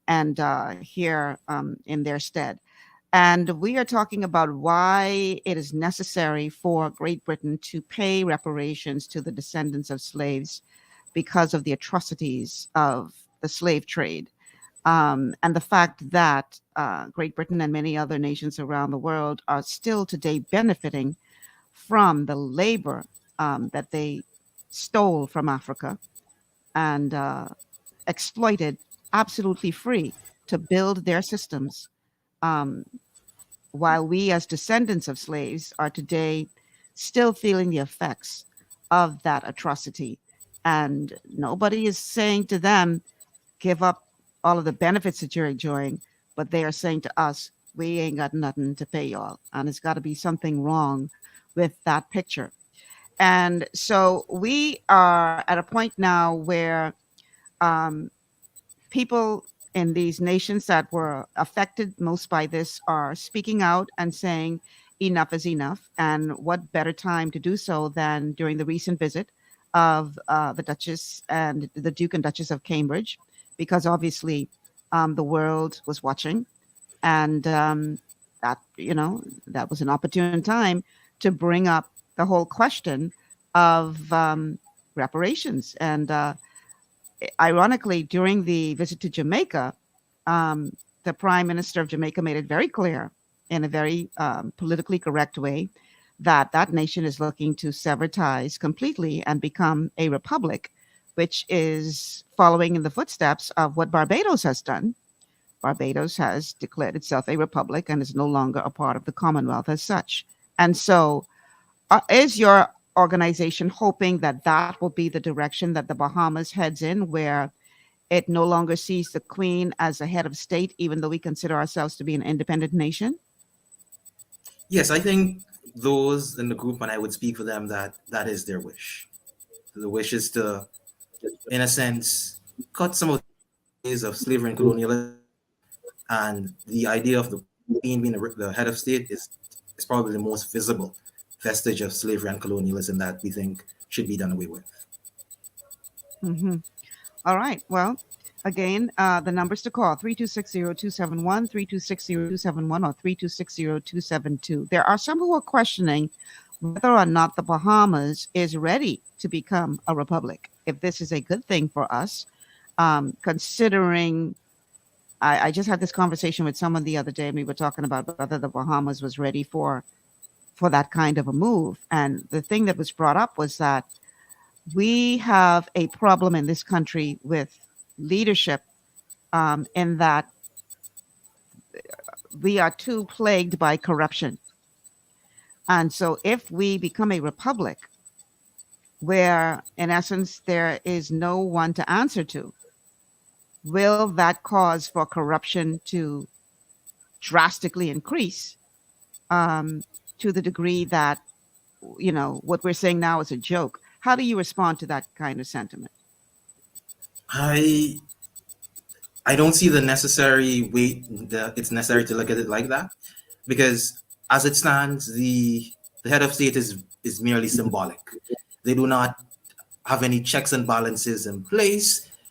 here in their stead. And we are talking about why it is necessary for Great Britain to pay reparations to the descendants of slaves because of the atrocities of the slave trade. And the fact that Great Britain and many other nations around the world are still today benefiting from the labor that they stole from Africa and exploited absolutely free to build their systems. While we as descendants of slaves are today still feeling the effects of that atrocity. And nobody is saying to them, give up all of the benefits that you're enjoying, but they are saying to us, we ain't got nothing to pay y'all. And it's got to be something wrong with that picture. And so we are at a point now where people in these nations that were affected most by this are speaking out and saying enough is enough. And what better time to do so than during the recent visit of the Duchess and the Duke and Duchess of Cambridge, because obviously the world was watching, and that that was an opportune time to bring up the whole question of reparations. And ironically, during the visit to Jamaica, the Prime Minister of Jamaica made it very clear in a very politically correct way that that nation is looking to sever ties completely and become a republic, which is following in the footsteps of what Barbados has done. Barbados has declared itself a republic and is no longer a part of the Commonwealth as such. And so is your organization hoping that that will be the direction that the Bahamas heads in, where it no longer sees the Queen as a head of state, even though we consider ourselves to be an independent nation? Yes, I think those in the group, and I would speak for them, that is their wish. The wish is to, in a sense, cut some of the days of slavery and colonialism, and the idea of the Queen being the head of state is probably the most visible vestige of slavery and colonialism that we think should be done away with. Mm-hmm. All right. Well, again, the numbers to call, 326-0271, 326-0271, or 326-0272. There are some who are questioning whether or not the Bahamas is ready to become a republic, if this is a good thing for us, considering I just had this conversation with someone the other day, and we were talking about whether the Bahamas was ready for that kind of a move. And the thing that was brought up was that we have a problem in this country with leadership, in that we are too plagued by corruption. And so if we become a republic where, in essence, there is no one to answer to, will that cause for corruption to drastically increase, to the degree that, what we're saying now is a joke? How do you respond to that kind of sentiment? I don't see the necessary weight that it's necessary to look at it like that, because as it stands, the head of state is merely symbolic. They do not have any checks and balances in place.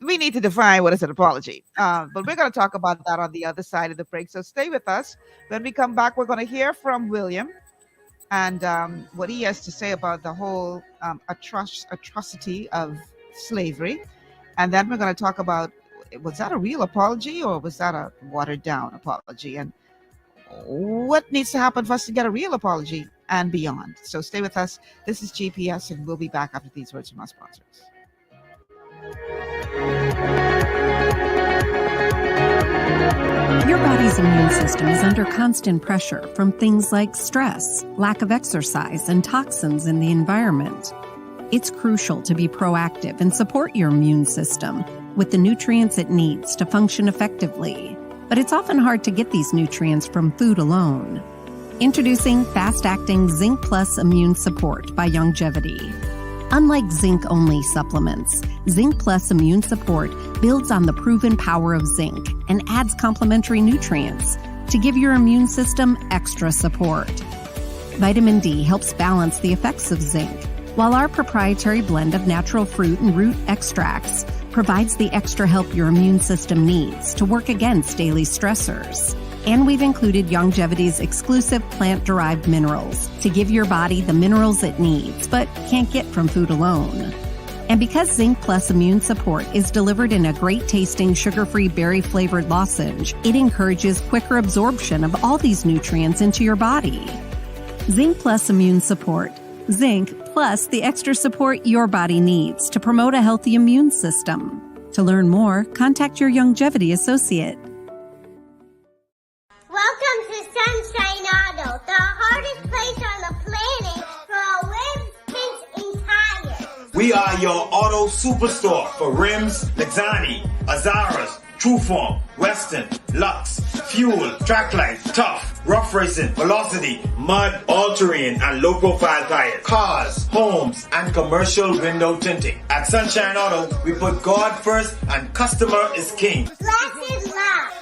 we need to define what is an apology. But we're going to talk about that on the other side of the break. So stay with us. When we come back, we're going to hear from William and what he has to say about the whole atrocity of slavery. And then we're going to talk about, was that a real apology or was that a watered down apology? And what needs to happen for us to get a real apology and beyond. So stay with us. This is GPS, and we'll be back after these words from our sponsors. Your body's immune system is under constant pressure from things like stress, lack of exercise, and toxins in the environment. It's crucial to be proactive and support your immune system with the nutrients it needs to function effectively. But it's often hard to get these nutrients from food alone. Introducing fast-acting Zinc Plus Immune Support by Longevity. Unlike zinc-only supplements, Zinc Plus Immune Support builds on the proven power of zinc and adds complementary nutrients to give your immune system extra support. Vitamin D helps balance the effects of zinc, while our proprietary blend of natural fruit and root extracts provides the extra help your immune system needs to work against daily stressors. And we've included Longevity's exclusive plant-derived minerals to give your body the minerals it needs, but can't get from food alone. And because Zinc Plus Immune Support is delivered in a great-tasting, sugar-free, berry-flavored lozenge, it encourages quicker absorption of all these nutrients into your body. Zinc Plus Immune Support. Zinc plus the extra support your body needs to promote a healthy immune system. To learn more, contact your Longevity associate. Welcome to Sunshine Auto, the hardest place on the planet for rims, paints, and tires. We are your auto superstore for rims, Lexani, Azaras, Trueform, Western, Lux, Fuel, Trackline, Tough, Rough Racing, Velocity, Mud, All-Terrain, and low-profile tires. Cars, homes, and commercial window tinting. At Sunshine Auto, we put God first and customer is king. Blessed love.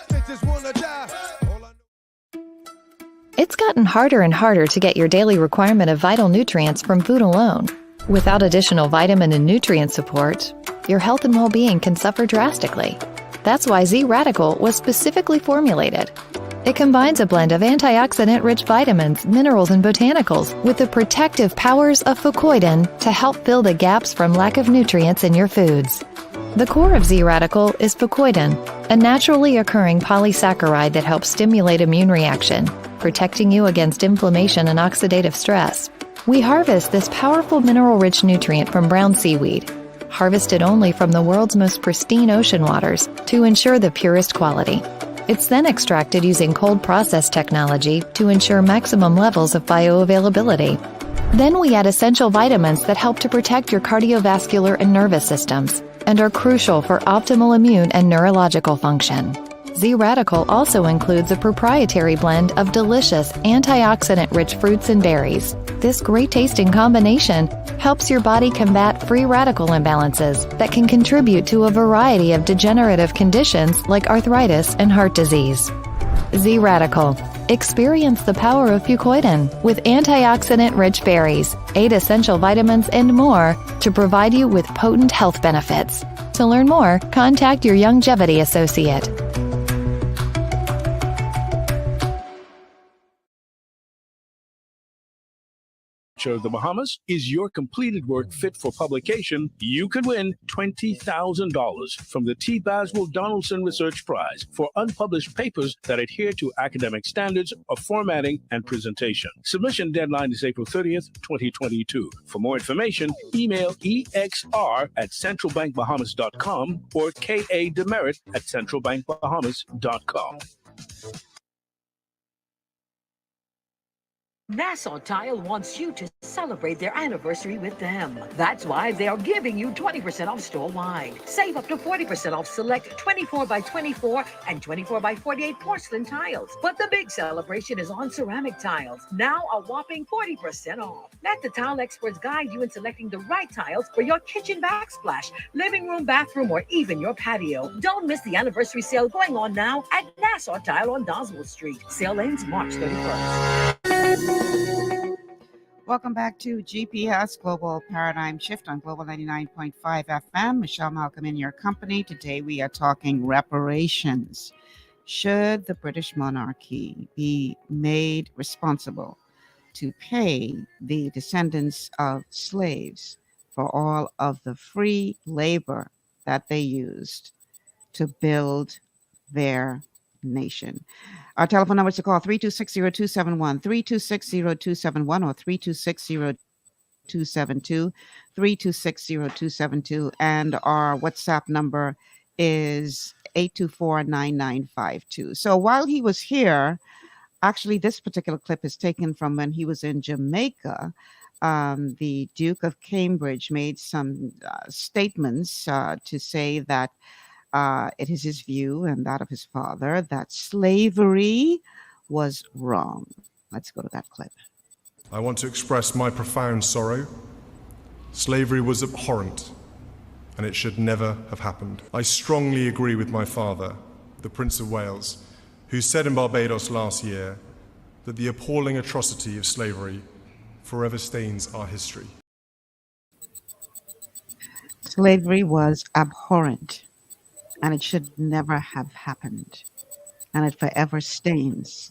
It's gotten harder and harder to get your daily requirement of vital nutrients from food alone. Without additional vitamin and nutrient support, your health and well-being can suffer drastically. That's why Z Radical was specifically formulated. It combines a blend of antioxidant-rich vitamins, minerals, and botanicals with the protective powers of fucoidan to help fill the gaps from lack of nutrients in your foods. The core of Z Radical is fucoidan, a naturally occurring polysaccharide that helps stimulate immune reaction, protecting you against inflammation and oxidative stress. We harvest this powerful mineral-rich nutrient from brown seaweed, harvested only from the world's most pristine ocean waters to ensure the purest quality. It's then extracted using cold process technology to ensure maximum levels of bioavailability. Then we add essential vitamins that help to protect your cardiovascular and nervous systems and are crucial for optimal immune and neurological function. Z Radical also includes a proprietary blend of delicious antioxidant-rich fruits and berries. This great-tasting combination helps your body combat free radical imbalances that can contribute to a variety of degenerative conditions like arthritis and heart disease. Z Radical. Experience the power of fucoidan with antioxidant-rich berries, 8 essential vitamins, and more to provide you with potent health benefits. To learn more, contact your Longevity associate. Of the Bahamas. Is your completed work fit for publication? You could win $20,000 from the T. Baswell Donaldson Research Prize for unpublished papers that adhere to academic standards of formatting and presentation. Submission deadline is April 30th, 2022. For more information, email exr@centralbankbahamas.com or ka.demerit@centralbankbahamas.com. Nassau Tile wants you to celebrate their anniversary with them. That's why they are giving you 20% off store-wide. Save up to 40% off select 24x24 and 24x48 porcelain tiles. But the big celebration is on ceramic tiles. Now a whopping 40% off. Let the tile experts guide you in selecting the right tiles for your kitchen backsplash, living room, bathroom, or even your patio. Don't miss the anniversary sale going on now at Nassau Tile on Doswell Street. Sale ends March 31st. Welcome back to GPS Global Paradigm Shift on Global 99.5 FM. Michelle Malcolm in your company. Today we are talking reparations. Should the British monarchy be made responsible to pay the descendants of slaves for all of the free labor that they used to build their nation? Our telephone numbers to call 3260271, 3260271, or 3260272, 3260272, and our WhatsApp number is 8249952. So while he was here, actually, this particular clip is taken from when he was in Jamaica. The Duke of Cambridge made some statements to say that it is his view and that of his father that slavery was wrong. Let's go to that clip. I want to express my profound sorrow. Slavery was abhorrent, and it should never have happened. I strongly agree with my father, the Prince of Wales, who said in Barbados last year that the appalling atrocity of slavery forever stains our history. Slavery was abhorrent, and it should never have happened, and it forever stains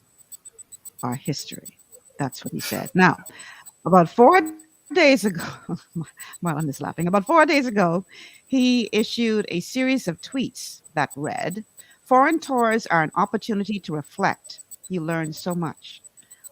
our history. That's what he said. Now, about 4 days ago, Marlon is laughing. About 4 days ago, he issued a series of tweets that read, "Foreign tours are an opportunity to reflect. You learn so much.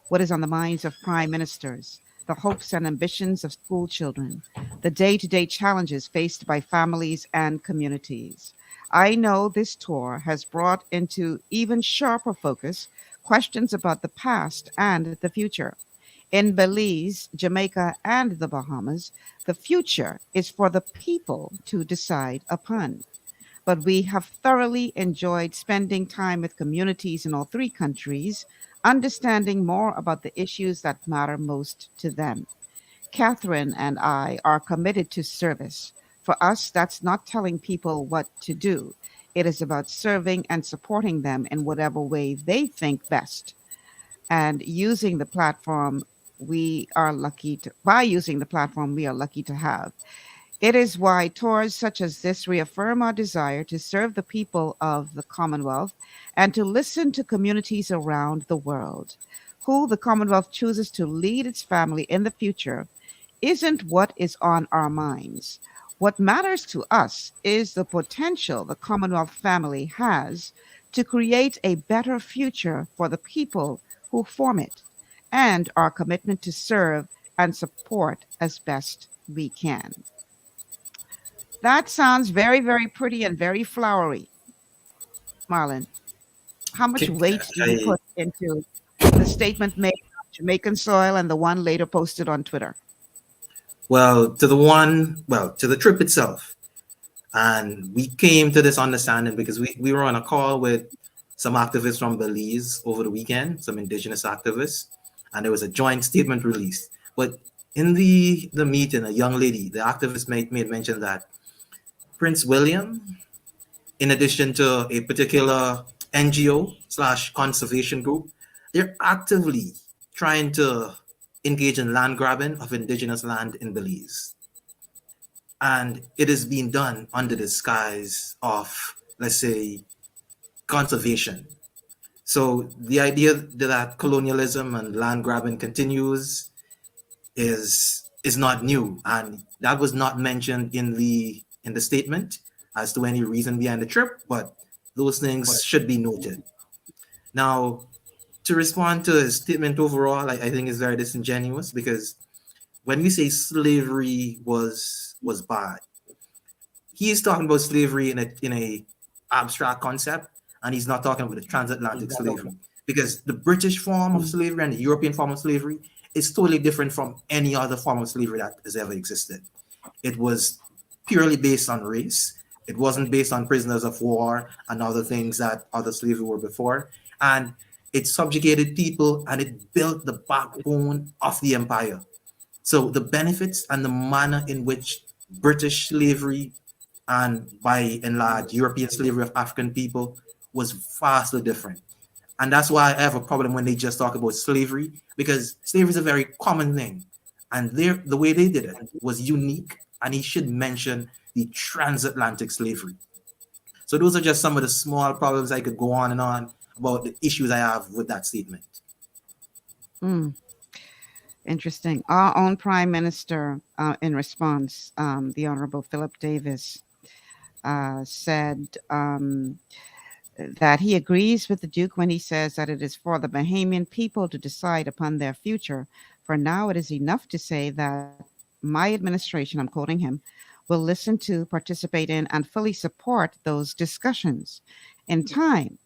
What is on the minds of prime ministers, the hopes and ambitions of school children, the day-to-day challenges faced by families and communities. I know this tour has brought into even sharper focus questions about the past and the future. In Belize, Jamaica, and the Bahamas, the future is for the people to decide upon. But we have thoroughly enjoyed spending time with communities in all three countries, understanding more about the issues that matter most to them. Catherine and I are committed to service. For us, that's not telling people what to do. It is about serving and supporting them in whatever way they think best. And using the platform we are lucky to have. It is why tours such as this reaffirm our desire to serve the people of the Commonwealth and to listen to communities around the world. Who the Commonwealth chooses to lead its family in the future isn't what is on our minds. What matters to us is the potential the Commonwealth family has to create a better future for the people who form it, and our commitment to serve and support as best we can." That sounds very, very pretty and very flowery. Marlon, how much weight do you put into the statement made on Jamaican soil and the one later posted on Twitter? Well, to the trip itself. And we came to this understanding because we were on a call with some activists from Belize over the weekend, some indigenous activists, and there was a joint statement released. But in the meeting, a young lady, the activist made mention that Prince William, in addition to a particular NGO/conservation group, they're actively trying to engage in land grabbing of indigenous land in Belize. And it is being done under the disguise of, let's say, conservation. So the idea that colonialism and land grabbing continues is not new, and that was not mentioned in the statement as to any reason behind the trip, but those things should be noted. Now, to respond to his statement overall, I think is very disingenuous, because when we say slavery was bad, he is talking about slavery in a abstract concept, and he's not talking about the transatlantic slavery, because the British form of slavery and the European form of slavery is totally different from any other form of slavery that has ever existed. It was purely based on race. It wasn't based on prisoners of war and other things that other slavery were before. And it subjugated people, and it built the backbone of the empire. So the benefits and the manner in which British slavery, and by and large European slavery of African people, was vastly different. And that's why I have a problem when they just talk about slavery, because slavery is a very common thing. And the way they did it was unique, and he should mention the transatlantic slavery. So those are just some of the small problems. I could go on and on about the issues I have with that statement. Interesting. Our own Prime Minister, in response, the Honorable Philip Davis, said that he agrees with the Duke when he says that it is for the Bahamian people to decide upon their future. For now, it is enough to say that my administration, I'm quoting him, will listen to, participate in, and fully support those discussions. In time,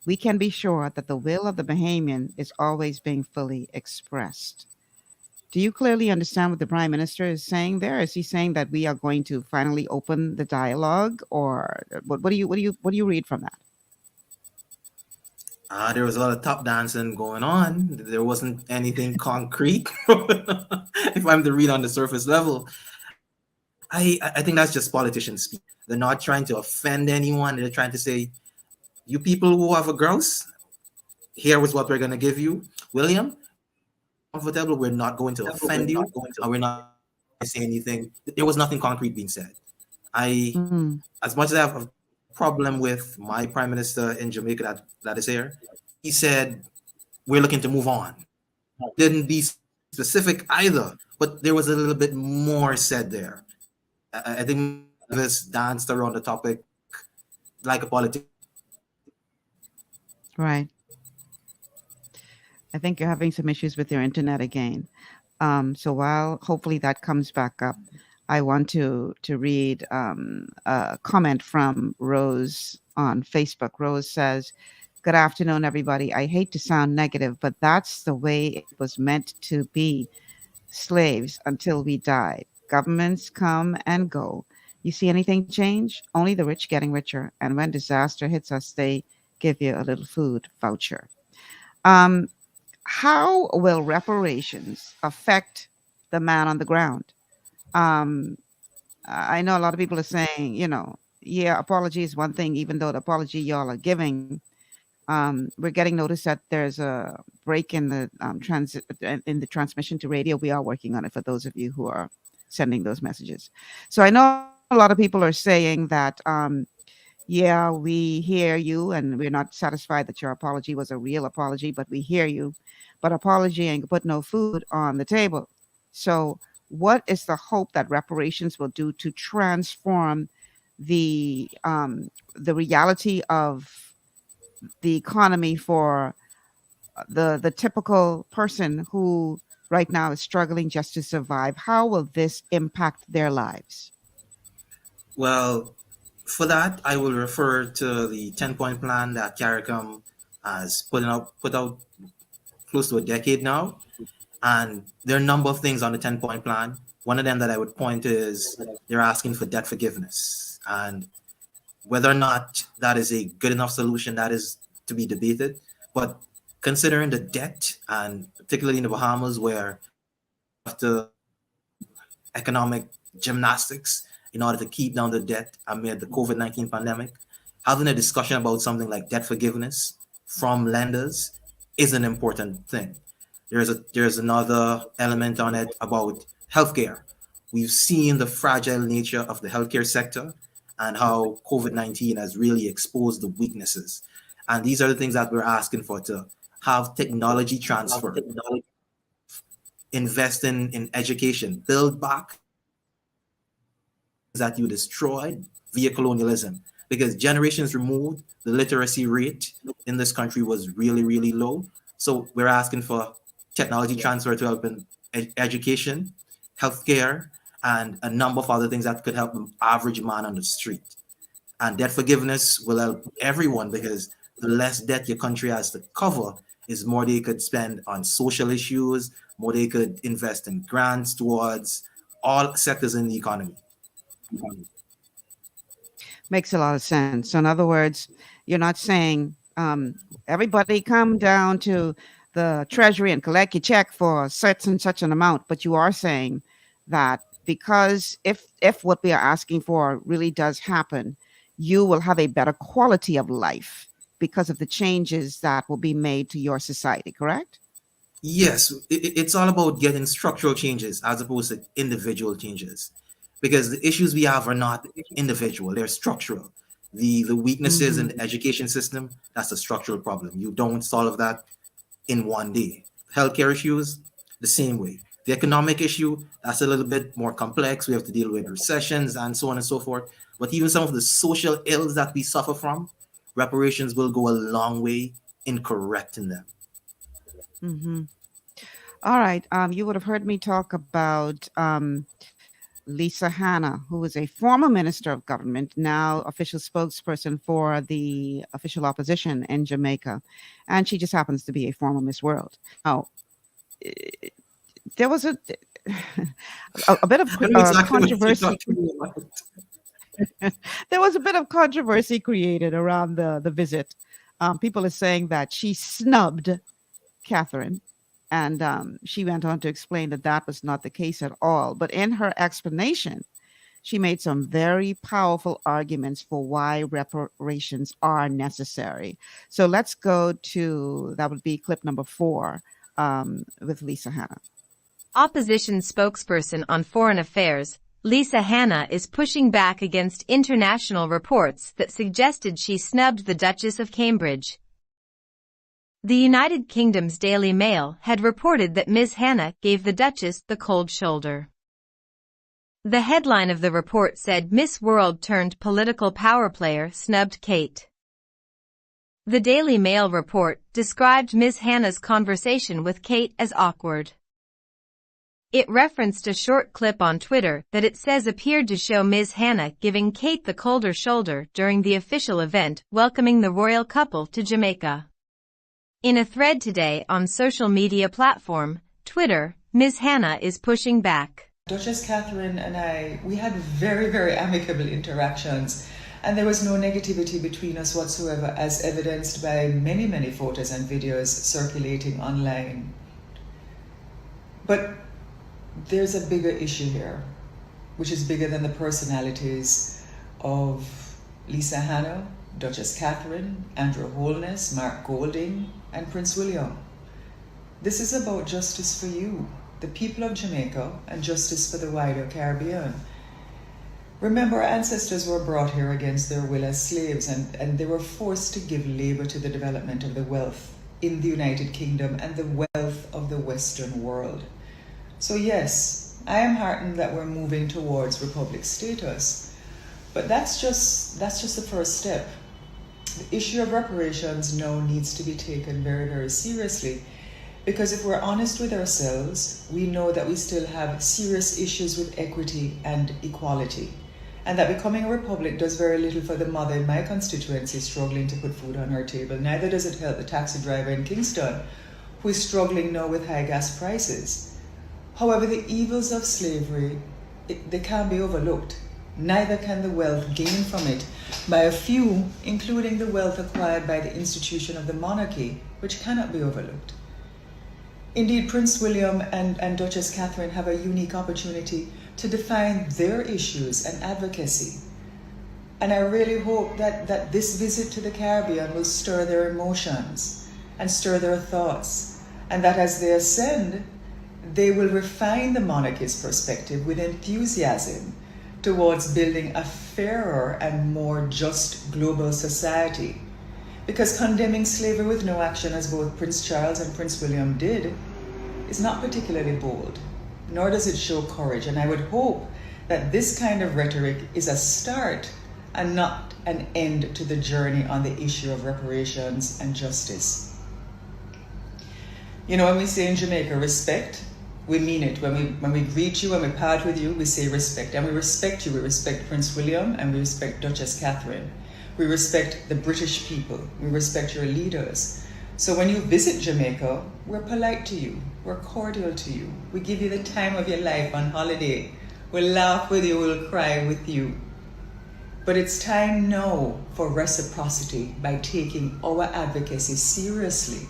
we can be sure that the will of the Bahamian is always being fully expressed. Do you clearly understand what the Prime Minister is saying there? Is he saying that we are going to finally open the dialogue, or what do you read from that? There was a lot of top dancing going on. There wasn't anything concrete. If I'm to read on the surface level, I think that's just politicians speak. They're not trying to offend anyone. They're trying to say, you people who have a grouse, here is what we're going to give you. William, comfortable, we're not going to offend you, and we're not going to say anything. There was nothing concrete being said. As much as I have a problem with my prime minister in Jamaica that is here, he said, we're looking to move on. Didn't be specific either, but there was a little bit more said there. I think this danced around the topic like a politician. Right. I think you're having some issues with your internet again. So while hopefully that comes back up, I want to read a comment from Rose on Facebook. Rose says, "Good afternoon, everybody. I hate to sound negative, but that's the way it was meant to be. Slaves until we died. Governments come and go. You see anything change? Only the rich getting richer. And when disaster hits us, they give you a little food voucher." How will reparations affect the man on the ground? I know a lot of people are saying, yeah, apology is one thing, even though the apology y'all are giving, we're getting notice that there's a break in the transmission to radio. We are working on it for those of you who are sending those messages. So I know a lot of people are saying that, yeah, we hear you, and we're not satisfied that your apology was a real apology, but we hear you. But apology ain't put no food on the table. So what is the hope that reparations will do to transform the reality of the economy for the typical person who right now is struggling just to survive? How will this impact their lives? Well, for that, I will refer to the 10-point plan that CARICOM has put out close to a decade now. And there are a number of things on the 10-point plan. One of them that I would point is they're asking for debt forgiveness. And whether or not that is a good enough solution, that is to be debated. But considering the debt, and particularly in the Bahamas, where after economic gymnastics in order to keep down the debt amid the COVID-19 pandemic, having a discussion about something like debt forgiveness from lenders is an important thing. There's another element on it about healthcare. We've seen the fragile nature of the healthcare sector and how COVID-19 has really exposed the weaknesses. And these are the things that we're asking for, to have technology transfer, invest in education, build back that you destroyed via colonialism. Because generations removed, the literacy rate in this country was really, really low. So we're asking for technology transfer to help in education, healthcare, and a number of other things that could help the average man on the street. And debt forgiveness will help everyone, because the less debt your country has to cover is more they could spend on social issues, more they could invest in grants towards all sectors in the economy. Makes a lot of sense. So in other words, you're not saying everybody come down to the treasury and collect your check for such and such an amount, but you are saying that because if what we are asking for really does happen, you will have a better quality of life because of the changes that will be made to your society, correct? Yes, it's all about getting structural changes as opposed to individual changes, because the issues we have are not individual; they're structural. The weaknesses in Mhm. the education system, that's a structural problem. You don't solve that in one day. Healthcare issues, the same way. The economic issue, that's a little bit more complex. We have to deal with recessions and so on and so forth. But even some of the social ills that we suffer from, reparations will go a long way in correcting them. Mm-hmm. All right. You would have heard me talk about Lisa Hanna, who was a former minister of government, now official spokesperson for the official opposition in Jamaica. And she just happens to be a former Miss World. Now, there was a bit of I know exactly what you're controversy. talking about. There was a bit of controversy created around the visit. People are saying that she snubbed Catherine, and she went on to explain that that was not the case at all. But in her explanation, she made some very powerful arguments for why reparations are necessary. So let's go to that would be clip number 4 with Lisa Hanna. Opposition spokesperson on foreign affairs, Lisa Hanna, is pushing back against international reports that suggested she snubbed the Duchess of Cambridge. The United Kingdom's Daily Mail had reported that Ms. Hanna gave the Duchess the cold shoulder. The headline of the report said Miss World turned political power player snubbed Kate. The Daily Mail report described Ms. Hanna's conversation with Kate as awkward. It referenced a short clip on Twitter that it says appeared to show Ms. Hanna giving Kate the colder shoulder during the official event welcoming the royal couple to Jamaica. In a thread today on social media platform, Twitter, Ms. Hanna is pushing back. Duchess Catherine and I, we had very, very amicable interactions, and there was no negativity between us whatsoever, as evidenced by many, many photos and videos circulating online. But there's a bigger issue here, which is bigger than the personalities of Lisa Hanna, Duchess Catherine, Andrew Holness, Mark Golding, and Prince William. This is about justice for you, the people of Jamaica, and justice for the wider Caribbean. Remember, our ancestors were brought here against their will as slaves, and they were forced to give labor to the development of the wealth in the United Kingdom and the wealth of the Western world. So yes, I am heartened that we're moving towards republic status, but that's just the first step. The issue of reparations now needs to be taken very, very seriously, because if we're honest with ourselves, we know that we still have serious issues with equity and equality, and that becoming a republic does very little for the mother in my constituency struggling to put food on her table. Neither does it help the taxi driver in Kingston, who is struggling now with high gas prices. However, the evils of slavery, they can't be overlooked. Neither can the wealth gained from it by a few, including the wealth acquired by the institution of the monarchy, which cannot be overlooked. Indeed, Prince William and Duchess Catherine have a unique opportunity to define their issues and advocacy. And I really hope that this visit to the Caribbean will stir their emotions and stir their thoughts, and that as they ascend, they will refine the monarchy's perspective with enthusiasm towards building a fairer and more just global society. Because condemning slavery with no action, as both Prince Charles and Prince William did, is not particularly bold, nor does it show courage. And I would hope that this kind of rhetoric is a start and not an end to the journey on the issue of reparations and justice. You know, when we say in Jamaica, respect, we mean it. When we greet you, when we part with you, we say respect. And we respect you. We respect Prince William and we respect Duchess Catherine. We respect the British people. We respect your leaders. So when you visit Jamaica, we're polite to you. We're cordial to you. We give you the time of your life on holiday. We'll laugh with you. We'll cry with you. But it's time now for reciprocity by taking our advocacy seriously,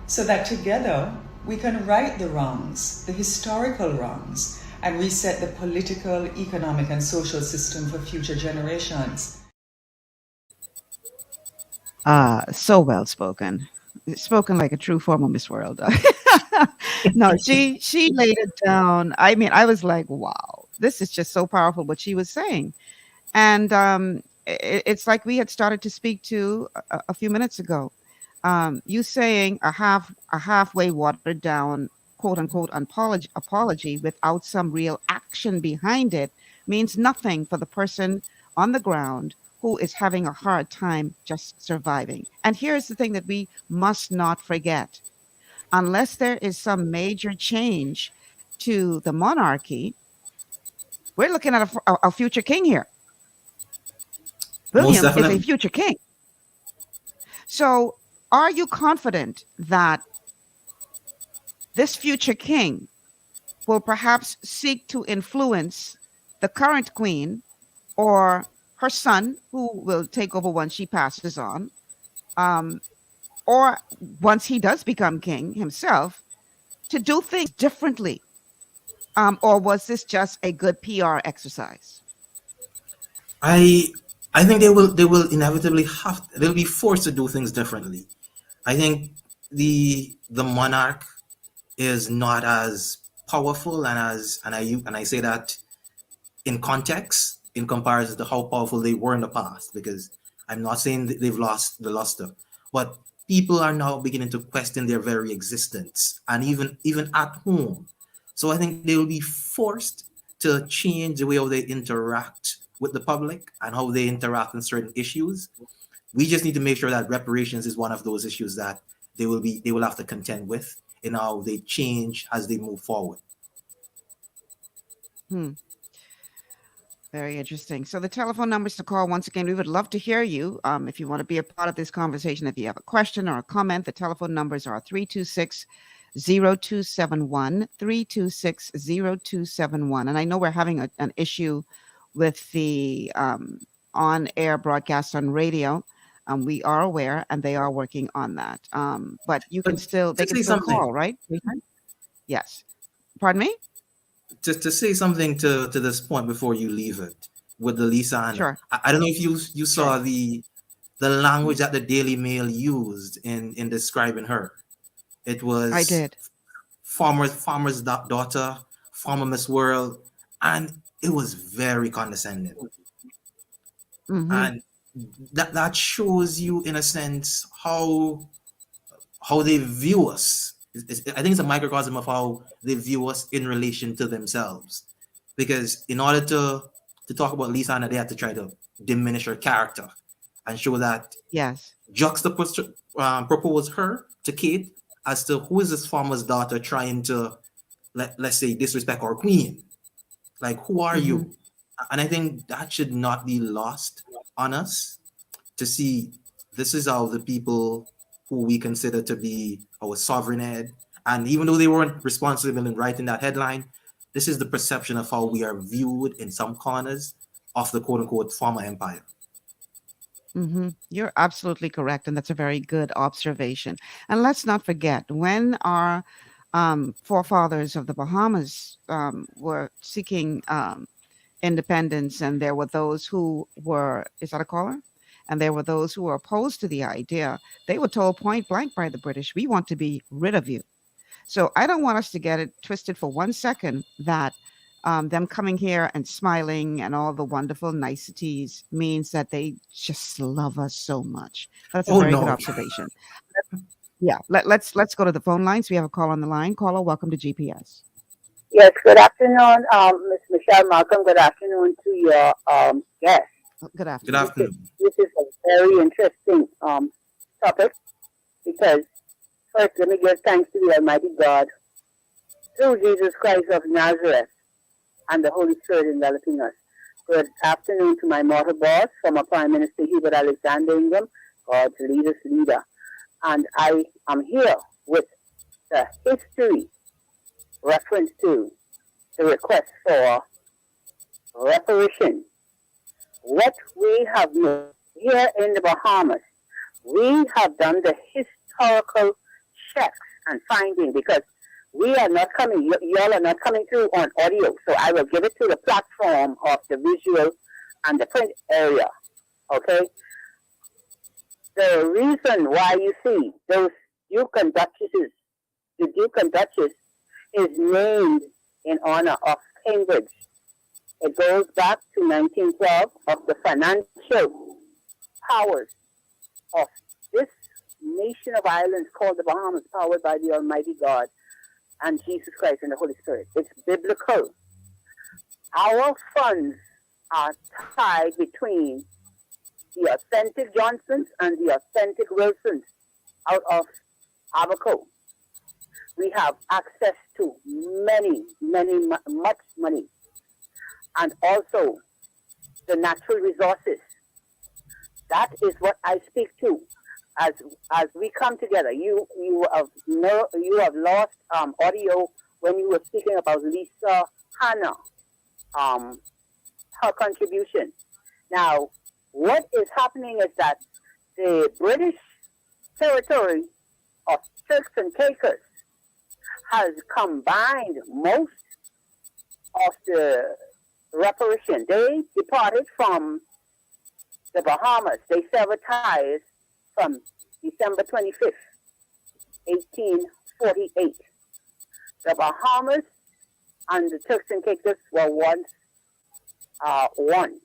so that together we can right the wrongs, the historical wrongs, and reset the political, economic, and social system for future generations. So well spoken. spoken like a true former Miss World. No, she laid it down. I mean, I was like, wow, this is just so powerful what she was saying. And it's like we had started to speak to a few minutes ago. You saying a halfway watered down quote unquote apology without some real action behind it means nothing for the person on the ground who is having a hard time just surviving. And here's the thing that we must not forget: unless there is some major change to the monarchy, we're looking at a future king here. Most William is a definitely. future king. So, are you confident that this future king will perhaps seek to influence the current queen or her son, who will take over once she passes on, um, or once he does become king himself, to do things differently? Or was this just a good PR exercise? I I think they will inevitably they'll be forced to do things differently. I think the monarch is not as powerful and I say that in context in comparison to how powerful they were in the past, because I'm not saying that they've lost the luster, but people are now beginning to question their very existence, and even at home. So I think they will be forced to change the way how they interact with the public and how they interact in certain issues. We just need to make sure that reparations is one of those issues that they will have to contend with in how they change as they move forward. Hmm. Very interesting. So the telephone numbers to call, once again, we would love to hear you. If you want to be a part of this conversation, if you have a question or a comment, the telephone numbers are 326-0271, 326-0271. And I know we're having an issue with the on-air broadcast on radio. We are aware, and they are working on that. But you can But still, they to can say still something, call, right? Yes. Pardon me? to say something to this point before you leave it with the Lisa Anna. Sure. I don't know if you saw the language that the Daily Mail used in describing her. It was I did. farmer's daughter, farmer Miss World, and it was very condescending. Mm-hmm. And that shows you in a sense how they view us. I think it's a microcosm of how they view us in relation to themselves. Because in order to talk about Lisa Anna, they had to try to diminish her character and show that Yes. propose her to Kate as to who is this farmer's daughter trying to let's say disrespect our queen. Like, who are Mm-hmm. you? And I think that should not be lost on us, to see this is how the people who we consider to be our sovereign head, and even though they weren't responsible in writing that headline, this is the perception of how we are viewed in some corners of the quote unquote former empire. Mm-hmm. You're absolutely correct, and that's a very good observation. And let's not forget, when our forefathers of the Bahamas were seeking independence, and there were those who were, is that a caller? And there were those who were opposed to the idea. They were told point blank by the British, we want to be rid of you. So I don't want us to get it twisted for 1 second that them coming here and smiling and all the wonderful niceties means that they just love us so much. That's a Oh very good no. observation. Yeah, let's go to the phone lines. We have a call on the line. Caller, welcome to GPS. Yes, good afternoon, Ms. Michelle Malcolm. Good afternoon to your guest. Good Good afternoon. afternoon. This is a very interesting topic because first let me give thanks to the Almighty God through Jesus Christ of Nazareth and the Holy Spirit enveloping us. Good afternoon to my mortal boss, former Prime Minister Hubert Alexander Ingham, God's leader's leader. And I am here with the history reference to the request for reparation. What we have done here in the Bahamas, we have done the historical checks and finding, because we are not coming, y'all are not coming through on audio. So I will give it to the platform of the visual and the print area. Okay? The reason why you see those Duke and Duchesses, the Duke and Duchess is named in honor of Cambridge. It goes back to 1912 of the financial powers of this nation of islands called the Bahamas, powered by the Almighty God and Jesus Christ and the Holy Spirit. It's biblical. Our funds are tied between the authentic Johnsons and the authentic Wilsons out of Abaco. We have access to much money, and also the natural resources. That is what I speak to as we come together. You have lost audio when you were speaking about Lisa Hanna, her contribution. Now, what is happening is that the British territory of Turks and Caicos has combined most of the reparation. They departed from the Bahamas. They severed ties from December 25th, 1848. The Bahamas and the Turks and Caicos were once one.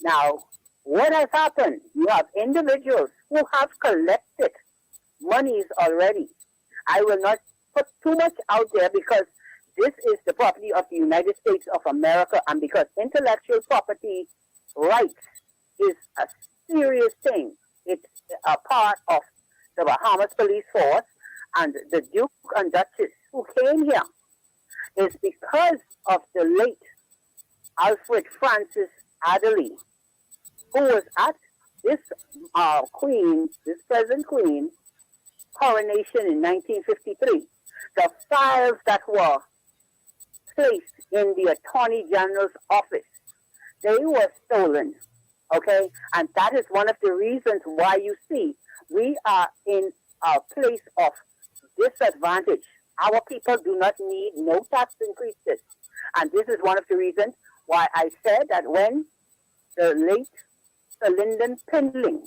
Now, what has happened? You have individuals who have collected monies already. I will not put too much out there because this is the property of the United States of America, and because intellectual property rights is a serious thing. It's a part of the Bahamas Police Force, and the Duke and Duchess who came here is because of the late Alfred Francis Adderley, who was at this this present queen, coronation in 1953. The files that were placed in the Attorney General's office, they were stolen, okay? And that is one of the reasons why you see we are in a place of disadvantage. Our people do not need no tax increases. And this is one of the reasons why I said that when the late Sir Lyndon Pindling,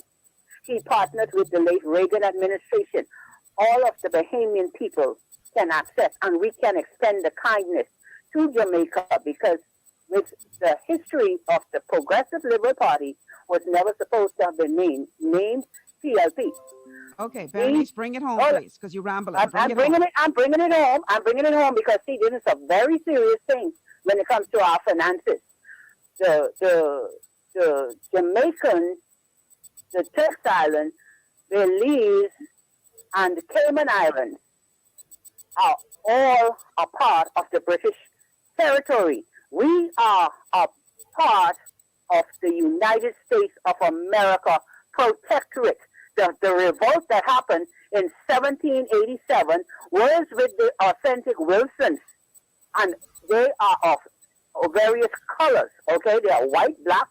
he partnered with the late Reagan administration, all of the Bahamian people can access, and we can extend the kindness to Jamaica, because with the history of the Progressive Liberal Party was never supposed to have been named PLP. Okay, Bernice, bring it home, please, because you're rambling. I'm bringing it home. I'm bringing it home because, see, this is a very serious thing when it comes to our finances. The Jamaicans, the Turks Islands, Belize, and the Cayman Islands are all a part of the British territory. We are a part of the United States of America protectorate. The revolt that happened in 1787 was with the authentic Wilsons, and they are of various colors, okay? They are white, black,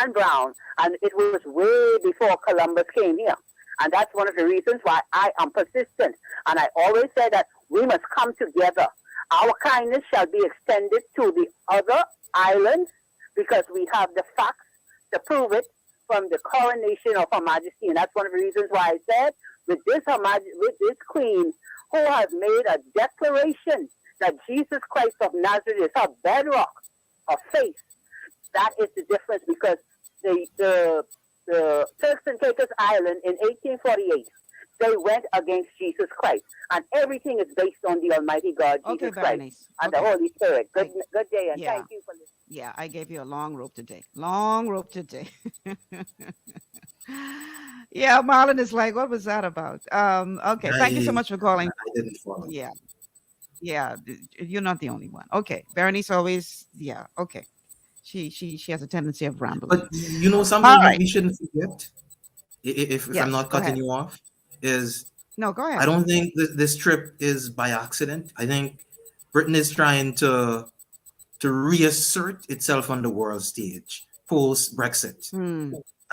and brown, and it was way before Columbus came here. And that's one of the reasons why I am persistent. And I always say that we must come together. Our kindness shall be extended to the other islands because we have the facts to prove it from the coronation of Her Majesty. And that's one of the reasons why I said with this queen who has made a declaration that Jesus Christ of Nazareth is her bedrock of faith. That is the difference, because the Turks and Caicos Island in 1848, they went against Jesus Christ. And everything is based on the Almighty God, Jesus Christ, and the Holy Spirit. Good day, and thank you for listening. Yeah, I gave you a long rope today. Long rope today. Yeah, Marlon is like, what was that about? Okay, thank you so much for calling. I didn't follow. Yeah, you're not the only one. Okay, Berenice always, yeah, okay. She has a tendency of rambling. But you know something we shouldn't forget, if Yes, I'm not go cutting ahead. you off, is No, go ahead. I don't think this trip is by accident. I think Britain is trying to reassert itself on the world stage post Brexit,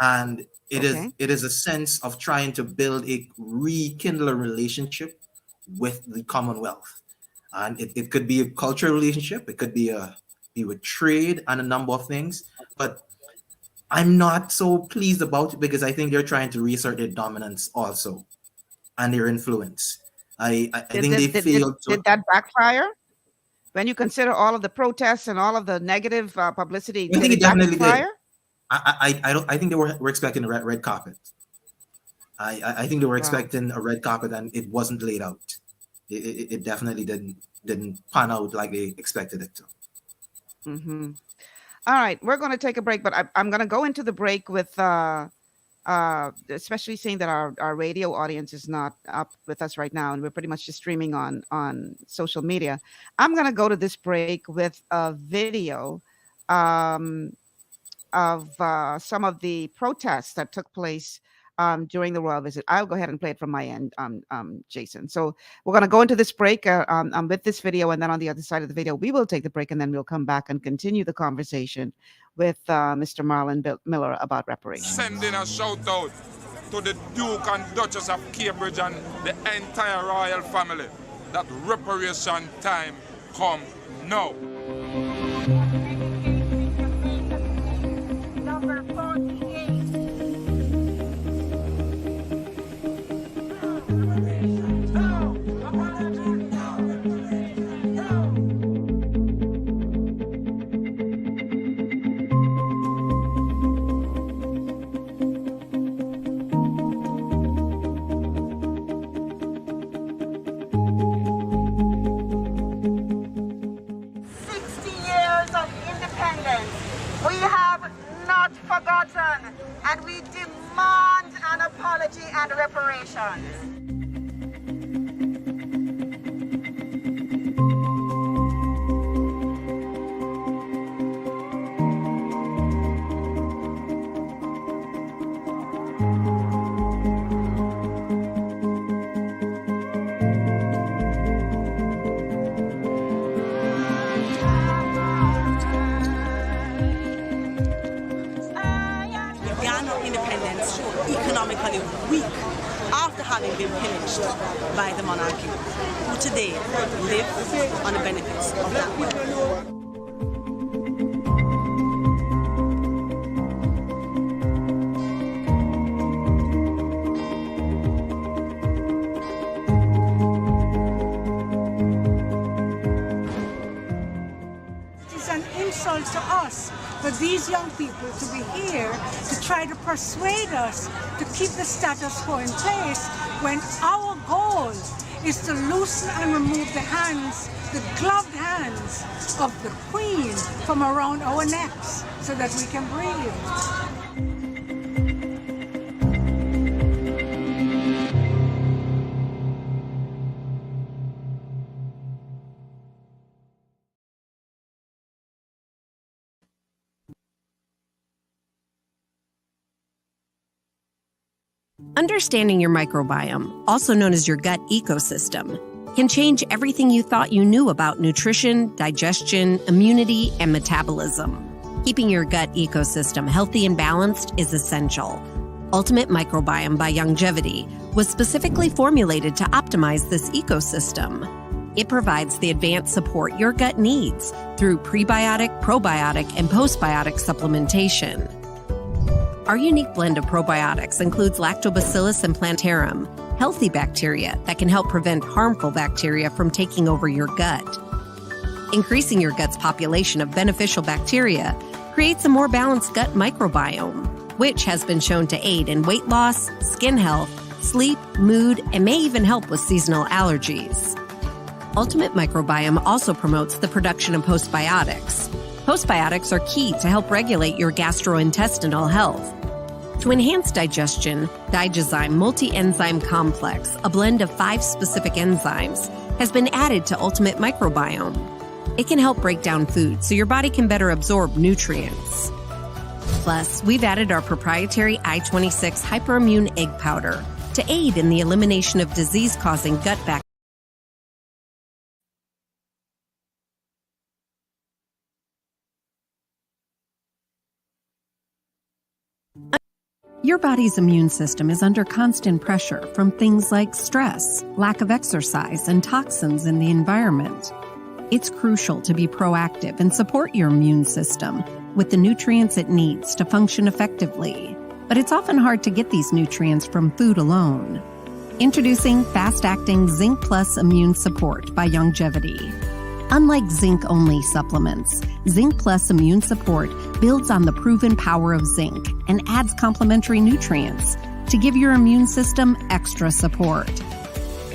and it is a sense of trying to build rekindle a relationship with the Commonwealth, and it could be a cultural relationship. It could be with trade and a number of things, but I'm not so pleased about it because I think they're trying to reassert their dominance also. and their influence. I think they failed. Did that backfire? When you consider all of the protests and all of the negative publicity, I think it definitely backfire? did. I think they were expecting a red carpet. I think they were expecting a red carpet, and it wasn't laid out. It definitely didn't pan out like they expected it to. Mm-hmm. All right, we're going to take a break, but I'm going to go into the break with especially seeing that our radio audience is not up with us right now, and we're pretty much just streaming on social media. I'm going to go to this break with a video of some of the protests that took place during the royal visit. I'll go ahead and play it from my end, Jason. So we're going to go into this break with this video, and then on the other side of the video, we will take the break, and then we'll come back and continue the conversation with Mr. Marlon Miller about reparations. Sending a shout out to the Duke and Duchess of Cambridge and the entire royal family that reparation time come now. Number 48. 60 years of independence. We have not forgotten, and we demand an apology and reparations. Ghana independence economically weak after having been pillaged by the monarchy, who today live on the benefits of that wealth. It is an insult to us for these young people to be here to try to persuade us to keep the status quo in place when our goal is to loosen and remove the hands, the gloved hands of the Queen from around our necks so that we can breathe. Understanding your microbiome, also known as your gut ecosystem, can change everything you thought you knew about nutrition, digestion, immunity, and metabolism. Keeping your gut ecosystem healthy and balanced is essential. Ultimate Microbiome by Longevity was specifically formulated to optimize this ecosystem. It provides the advanced support your gut needs through prebiotic, probiotic, and postbiotic supplementation. Our unique blend of probiotics includes Lactobacillus and Plantarum, healthy bacteria that can help prevent harmful bacteria from taking over your gut. Increasing your gut's population of beneficial bacteria creates a more balanced gut microbiome, which has been shown to aid in weight loss, skin health, sleep, mood, and may even help with seasonal allergies. Ultimate Microbiome also promotes the production of postbiotics. Postbiotics are key to help regulate your gastrointestinal health. To enhance digestion, Digizyme Multi-Enzyme Complex, a blend of 5 specific enzymes, has been added to Ultimate Microbiome. It can help break down food so your body can better absorb nutrients. Plus, we've added our proprietary I-26 Hyperimmune Egg Powder to aid in the elimination of disease-causing gut bacteria. Your body's immune system is under constant pressure from things like stress, lack of exercise, and toxins in the environment. It's crucial to be proactive and support your immune system with the nutrients it needs to function effectively. But it's often hard to get these nutrients from food alone. Introducing fast-acting Zinc Plus Immune Support by Longevity. Unlike zinc-only supplements, Zinc Plus Immune Support builds on the proven power of zinc and adds complementary nutrients to give your immune system extra support.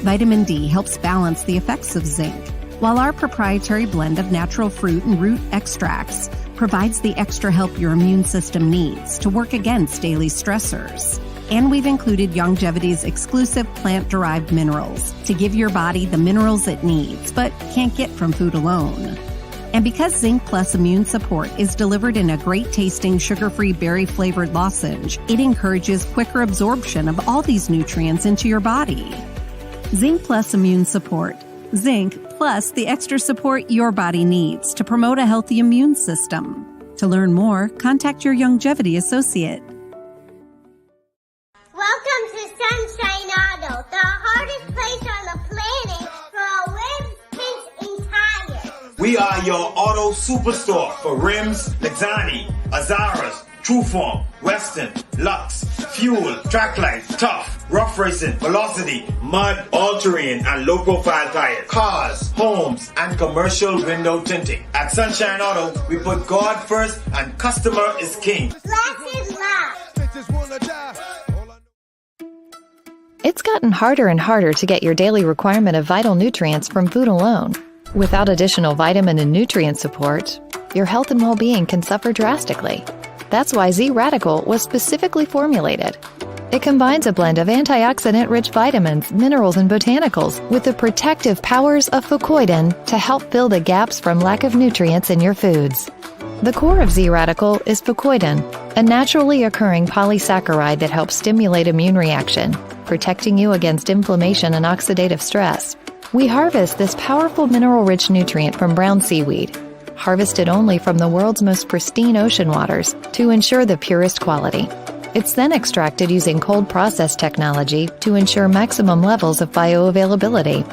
Vitamin D helps balance the effects of zinc, while our proprietary blend of natural fruit and root extracts provides the extra help your immune system needs to work against daily stressors. And we've included Longevity's exclusive plant-derived minerals to give your body the minerals it needs, but can't get from food alone. And because Zinc Plus Immune Support is delivered in a great-tasting, sugar-free, berry-flavored lozenge, it encourages quicker absorption of all these nutrients into your body. Zinc Plus Immune Support. Zinc plus the extra support your body needs to promote a healthy immune system. To learn more, contact your Longevity associate. Welcome to Sunshine Auto, the hardest place on the planet for a rims, paint, and tires. We are your auto superstore for rims, Lexani, Azaras, Trueform, Western, Lux, Fuel, Track Life, Tough, Rough Racing, Velocity, Mud, All-Terrain, and low-profile tires, cars, homes, and commercial window tinting. At Sunshine Auto, we put God first and customer is king. Blessed love. It's gotten harder and harder to get your daily requirement of vital nutrients from food alone. Without additional vitamin and nutrient support, your health and well-being can suffer drastically. That's why Z-Radical was specifically formulated. It combines a blend of antioxidant-rich vitamins, minerals, and botanicals with the protective powers of fucoidan to help fill the gaps from lack of nutrients in your foods. The core of Z-Radical is fucoidan, a naturally occurring polysaccharide that helps stimulate immune reaction, protecting you against inflammation and oxidative stress. We harvest this powerful mineral-rich nutrient from brown seaweed, harvested only from the world's most pristine ocean waters to ensure the purest quality. It's then extracted using cold process technology to ensure maximum levels of bioavailability.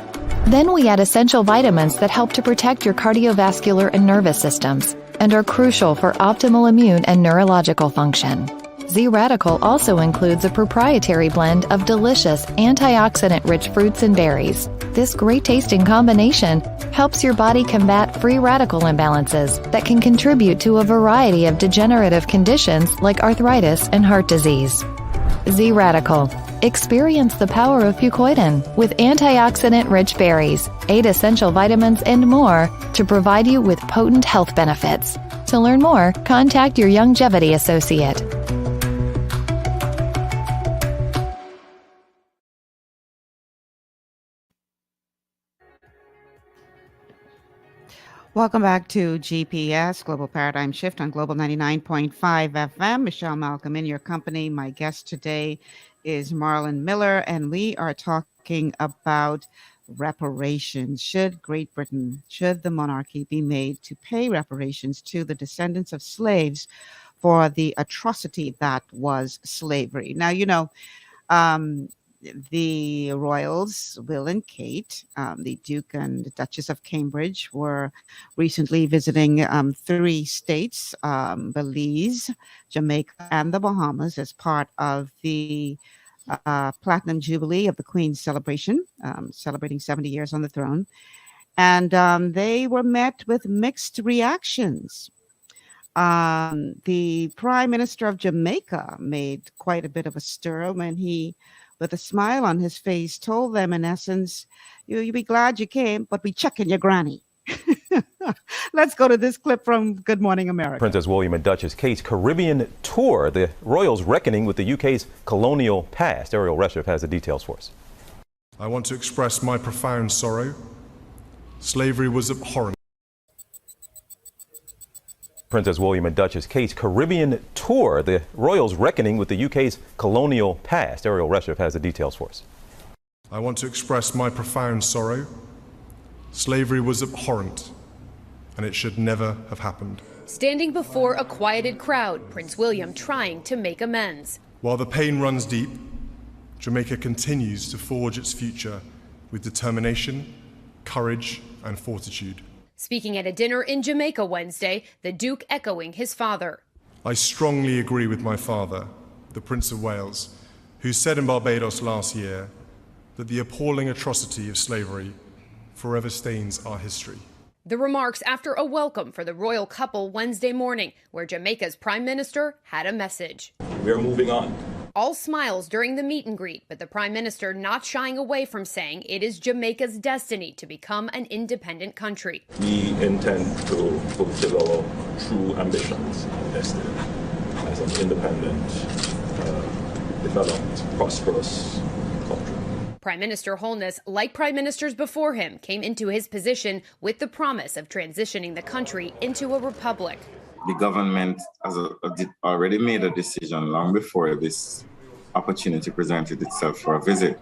Then we add essential vitamins that help to protect your cardiovascular and nervous systems and are crucial for optimal immune and neurological function. Z-Radical also includes a proprietary blend of delicious antioxidant-rich fruits and berries. This great-tasting combination helps your body combat free radical imbalances that can contribute to a variety of degenerative conditions like arthritis and heart disease. Z-Radical. Experience the power of fucoidan with antioxidant-rich berries, 8 essential vitamins, and more to provide you with potent health benefits. To learn more, contact your Longevity associate. Welcome back to GPS, Global Paradigm Shift on Global 99.5 FM. Michelle Malcolm in your company. My guest today is Marlon Miller, and we are talking about reparations. Should Great Britain, should the monarchy be made to pay reparations to the descendants of slaves for the atrocity that was slavery? Now, you know, the royals, Will and Kate, the Duke and the Duchess of Cambridge, were recently visiting 3 states, Belize, Jamaica, and the Bahamas as part of the Platinum Jubilee of the Queen's celebration, celebrating 70 years on the throne. And they were met with mixed reactions. The Prime Minister of Jamaica made quite a bit of a stir when he, with a smile on his face, told them, in essence, you'll be glad you came, but we checking your granny. Let's go to this clip from Good Morning America. Princess William and Duchess Kate's Caribbean tour, the royals reckoning with the UK's colonial past. Ariel Reshef has the details for us. I want to express my profound sorrow. Slavery was abhorrent. Princess William and Duchess Kate's Caribbean tour, the royals reckoning with the UK's colonial past. Ariel Reshef has the details for us. I want to express my profound sorrow. Slavery was abhorrent, and it should never have happened. Standing before a quieted crowd, Prince William trying to make amends. While the pain runs deep, Jamaica continues to forge its future with determination, courage, and fortitude. Speaking at a dinner in Jamaica Wednesday, the Duke echoing his father. I strongly agree with my father, the Prince of Wales, who said in Barbados last year, that the appalling atrocity of slavery forever stains our history. The remarks after a welcome for the royal couple Wednesday morning, where Jamaica's prime minister had a message. We are moving on. All smiles during the meet and greet, but the prime minister not shying away from saying it is Jamaica's destiny to become an independent country. We intend to fulfill our true ambitions and destiny as an independent, developed, prosperous country. Prime Minister Holness, like prime ministers before him, came into his position with the promise of transitioning the country into a republic. The government has already made a decision long before this opportunity presented itself for a visit.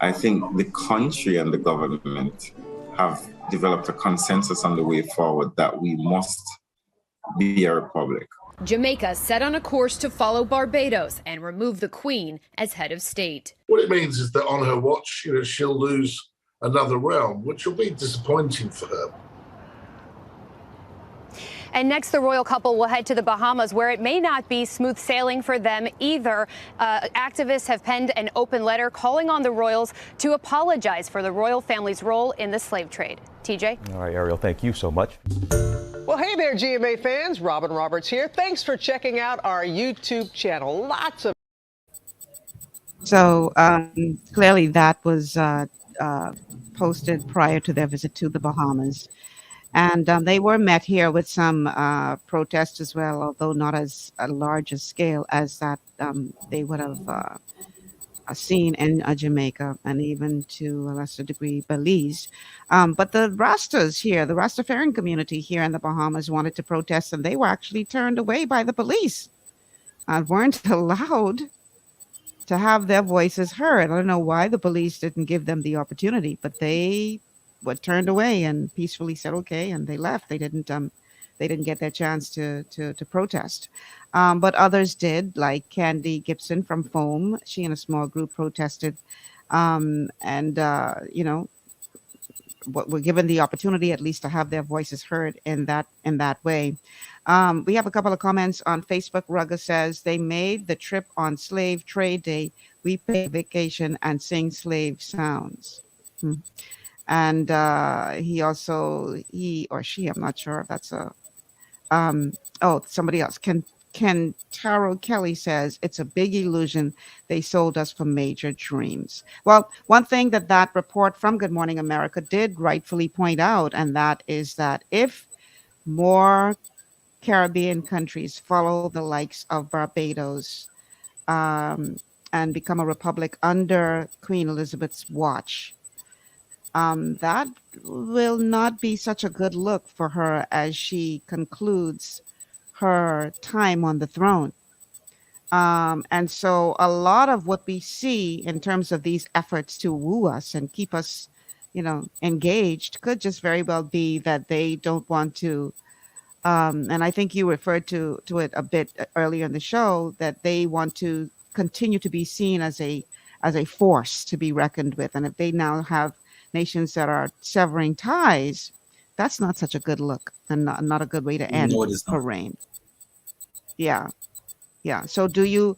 I think the country and the government have developed a consensus on the way forward that we must be a republic. Jamaica set on a course to follow Barbados and remove the Queen as head of state. What it means is that on her watch, she'll lose another realm, which will be disappointing for her. And next, the royal couple will head to the Bahamas, where it may not be smooth sailing for them either. Activists have penned an open letter calling on the royals to apologize for the royal family's role in the slave trade. TJ? All right, Ariel, thank you so much. Well, hey there, GMA fans. Robin Roberts here. Thanks for checking out our YouTube channel. Lots of... So clearly that was posted prior to their visit to the Bahamas. And they were met here with some protests as well, although not as a large a scale as that they would have seen in Jamaica and even to a lesser degree Belize. But the Rastas here, the Rastafarian community here in the Bahamas wanted to protest, and they were actually turned away by the police and weren't allowed to have their voices heard. I don't know why the police didn't give them the opportunity, but they were turned away and peacefully said okay, and they left. They didn't get their chance to protest. But others did, like Candy Gibson from Foam. She and a small group protested, and were given the opportunity at least to have their voices heard in that way. We have a couple of comments on Facebook. Rugga says they made the trip on Slave Trade Day. We pay vacation and sing slave sounds. And he or she, I'm not sure if that's a somebody else. Ken Taro Kelly says it's a big illusion. They sold us for major dreams. Well, one thing that report from Good Morning America did rightfully point out, and that is that if more Caribbean countries follow the likes of Barbados and become a republic under Queen Elizabeth's watch, that will not be such a good look for her as she concludes her time on the throne. And so a lot of what we see in terms of these efforts to woo us and keep us, engaged could just very well be that they don't want to, and I think you referred to it a bit earlier in the show, that they want to continue to be seen as a force to be reckoned with. And if they now have nations that are severing ties, that's not such a good look and not a good way to end her reign. Yeah. So do you,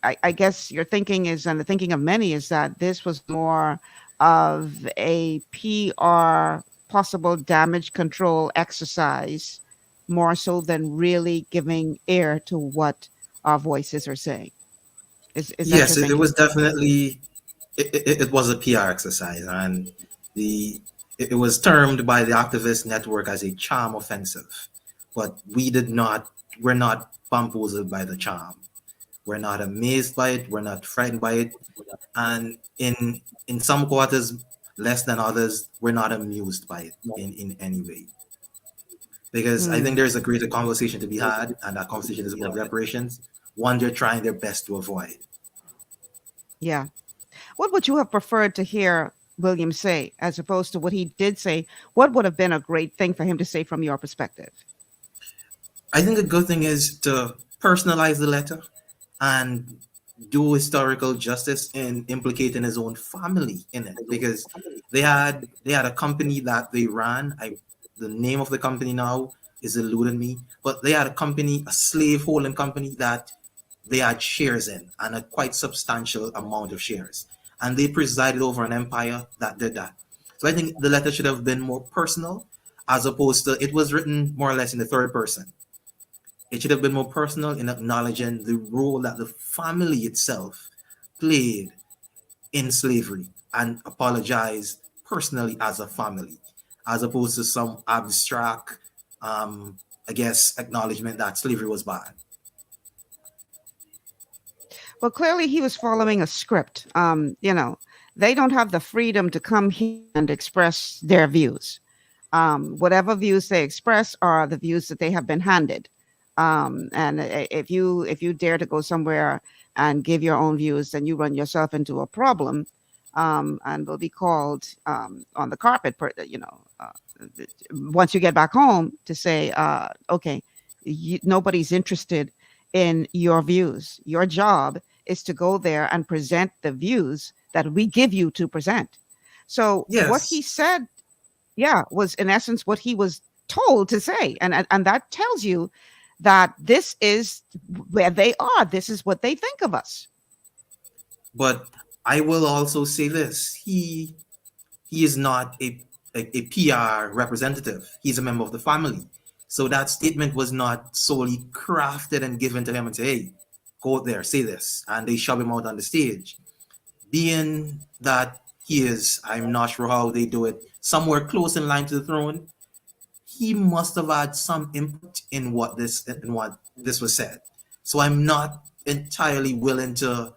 I guess your thinking is, and the thinking of many is that this was more of a PR possible damage control exercise, more so than really giving ear to what our voices are saying. Is yes, it was definitely, it was a PR exercise, and it was termed by the activist network as a charm offensive. But we're not bamboozled by the charm. We're not amazed by it. We're not frightened by it. And in some quarters, less than others, we're not amused by it in any way. Because I think there's a greater conversation to be had, and that conversation is about reparations, one they're trying their best to avoid. Yeah. What would you have preferred to hear William say, as opposed to what he did say? What would have been a great thing for him to say from your perspective? I think a good thing is to personalize the letter and do historical justice in implicating his own family in it, because they had a company that they ran. The name of the company now is eluding me, but they had a slave holding company that they had shares in, and a quite substantial amount of shares. and they presided over an empire that did that. So I think the letter should have been more personal, as opposed to it was written more or less in the third person. It should have been more personal in acknowledging the role that the family itself played in slavery and apologize personally as a family, as opposed to some abstract, I guess, acknowledgement that slavery was bad. Well, clearly he was following a script. They don't have the freedom to come here and express their views. Whatever views they express are the views that they have been handed. If you dare to go somewhere and give your own views, then you run yourself into a problem, and will be called on the carpet. Once you get back home to say, okay, nobody's interested in your views. Your job is to go there and present the views that we give you to present. So what he said, was in essence what he was told to say. And that tells you that this is where they are. This is what they think of us. But I will also say this. He is not a PR representative. He's a member of the family. So that statement was not solely crafted and given to him and say, hey, go out there, say this. And they shove him out on the stage. Being that he is, I'm not sure how they do it, somewhere close in line to the throne, he must have had some input in what this was said. So I'm not entirely willing to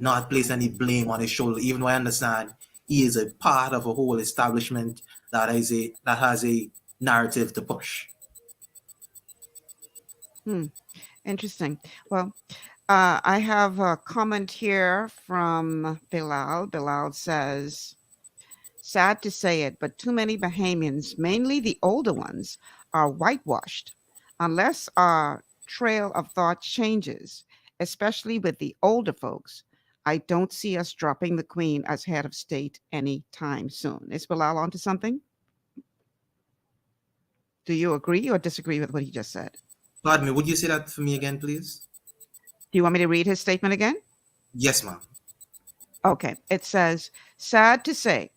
not place any blame on his shoulder, even though I understand he is a part of a whole establishment that has a narrative to push. Interesting. Well, I have a comment here from Bilal. Bilal says, sad to say it, but too many Bahamians, mainly the older ones, are whitewashed. Unless our trail of thought changes, especially with the older folks, I don't see us dropping the Queen as head of state anytime soon. Is Bilal onto something? Do you agree or disagree with what he just said? Pardon me, would you say that for me again, please? Do you want me to read his statement again? Yes, ma'am. Okay. It says, sad to say,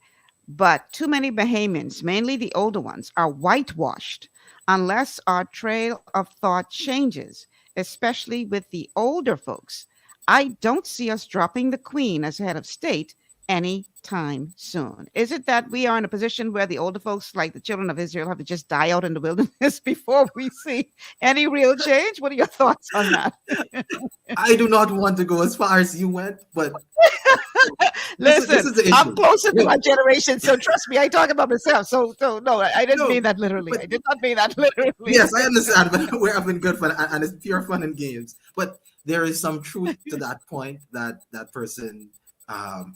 but too many Bahamians, mainly the older ones, are whitewashed unless our trail of thought changes, especially with the older folks. I don't see us dropping the Queen as head of state anytime soon. Is it that we are in a position where the older folks, like the children of Israel, have to just die out in the wilderness before we see any real change? What are your thoughts on that? I do not want to go as far as you went, but listen, this is the issue. I'm closer to my generation, so trust me, I talk about myself. So no, I didn't mean that literally. I did not mean that literally. Yes, I understand, but we're having good fun, and it's pure fun and games. But there is some truth to that point that person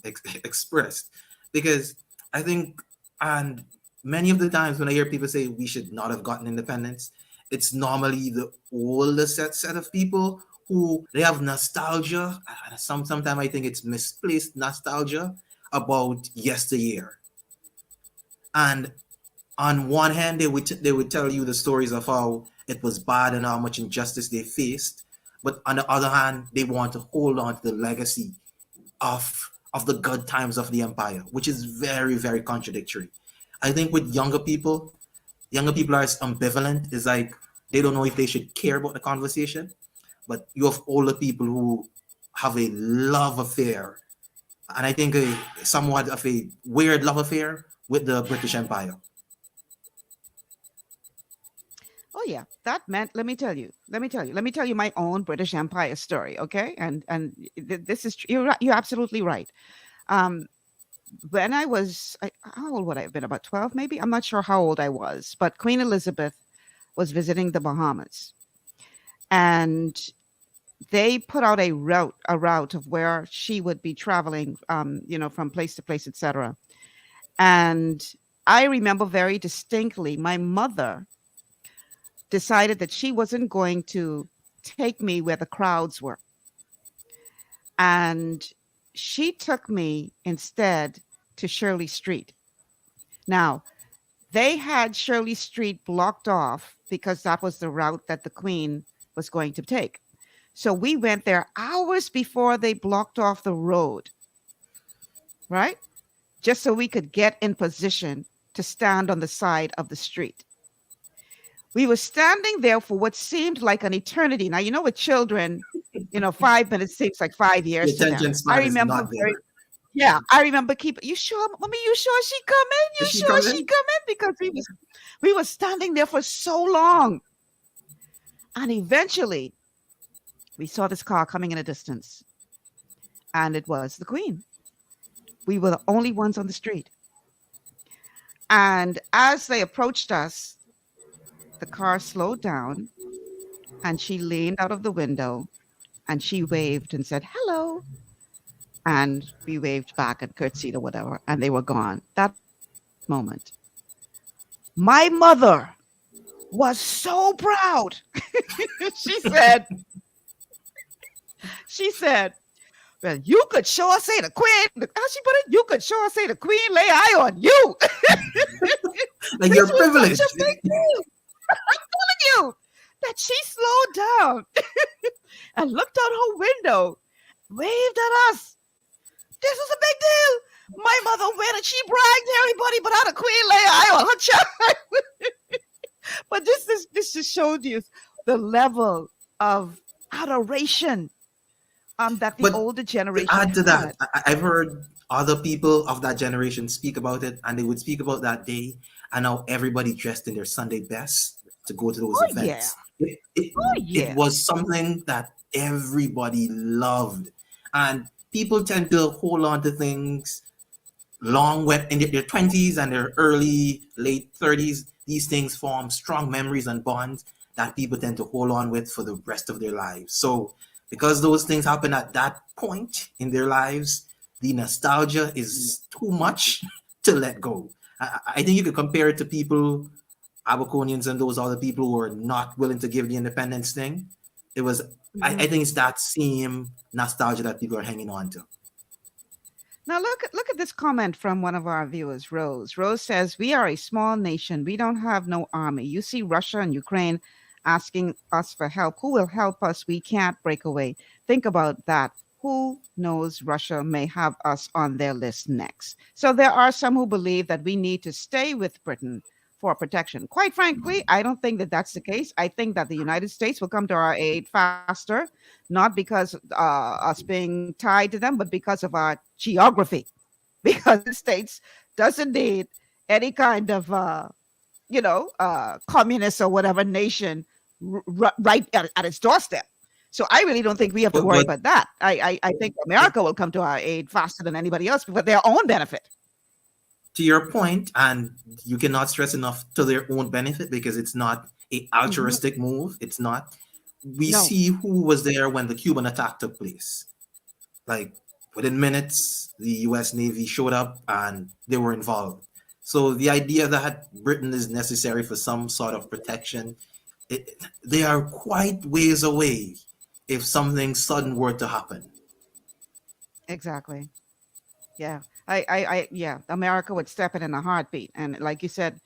expressed, because I think, and many of the times when I hear people say we should not have gotten independence, it's normally the older set of people who they have nostalgia. Sometimes I think it's misplaced nostalgia about yesteryear. And on one hand, they would tell you the stories of how it was bad and how much injustice they faced, but on the other hand, they want to hold on to the legacy of the good times of the empire, which is very, very contradictory. I think with younger people are ambivalent. It's like they don't know if they should care about the conversation. But you have older people who have a love affair, and I think somewhat of a weird love affair with the British Empire. Oh yeah, that meant. Let me tell you my own British Empire story. Okay, and this is you're absolutely right. When I was, how old would I have been? About 12, maybe. I'm not sure how old I was, but Queen Elizabeth was visiting the Bahamas. And they put out a route of where she would be traveling, from place to place, etc. And I remember very distinctly, my mother decided that she wasn't going to take me where the crowds were. And she took me instead to Shirley Street. Now, they had Shirley Street blocked off because that was the route that the Queen was going to take. So we went there hours before they blocked off the road. right? Just so we could get in position to stand on the side of the street. We were standing there for what seemed like an eternity. Now, with children, 5 minutes seems like 5 The years to them. attention I span is remember not there. I remember you sure, mommy, you sure she coming? You Is she sure she coming? coming? Because we were standing there for so long. And eventually we saw this car coming in a distance. And it was the Queen. We were the only ones on the street. And as they approached us, the car slowed down and she leaned out of the window and she waved and said, hello. And we waved back and curtsied or whatever, and they were gone. That moment, my mother was so proud. she said, well, you could sure say the Queen, how she put it? You could sure say the Queen lay eye on you. Like you're privileged. Such a big deal. I'm telling you that she slowed down and looked out her window, waved at us. This is a big deal. My mother went and she bragged to everybody, but how the Queen lay eye on her child. But this just showed you the level of adoration that the older generation To add to that, had. I've heard other people of that generation speak about it, and they would speak about that day and how everybody dressed in their Sunday best to go to those events. Yeah. It was something that everybody loved. And people tend to hold on to things long when in their 20s and their late 30s. These things form strong memories and bonds that people tend to hold on with for the rest of their lives. So because those things happen at that point in their lives, the nostalgia is too much to let go. I think you could compare it to people, Abaconians and those other people who are not willing to give the independence thing. It was, I think it's that same nostalgia that people are hanging on to. Now look at this comment from one of our viewers, Rose. Rose says, we are a small nation. We don't have no army. You see Russia and Ukraine asking us for help. Who will help us? We can't break away. Think about that. Who knows, Russia may have us on their list next. So there are some who believe that we need to stay with Britain for protection. Quite frankly, I don't think that that's the case. I think that the United States will come to our aid faster, not because us being tied to them, but because of our geography. Because the States doesn't need any kind of, communist or whatever nation right at its doorstep. So I really don't think we have to worry about that. I think America will come to our aid faster than anybody else for their own benefit. To your point, and you cannot stress enough, to their own benefit, because it's not a altruistic move. It's not. We see who was there when the Cuban attack took place. Like within minutes, the US Navy showed up and they were involved. So the idea that Britain is necessary for some sort of protection, they are quite ways away if something sudden were to happen. Exactly. Yeah. America would step in a heartbeat. And like you said,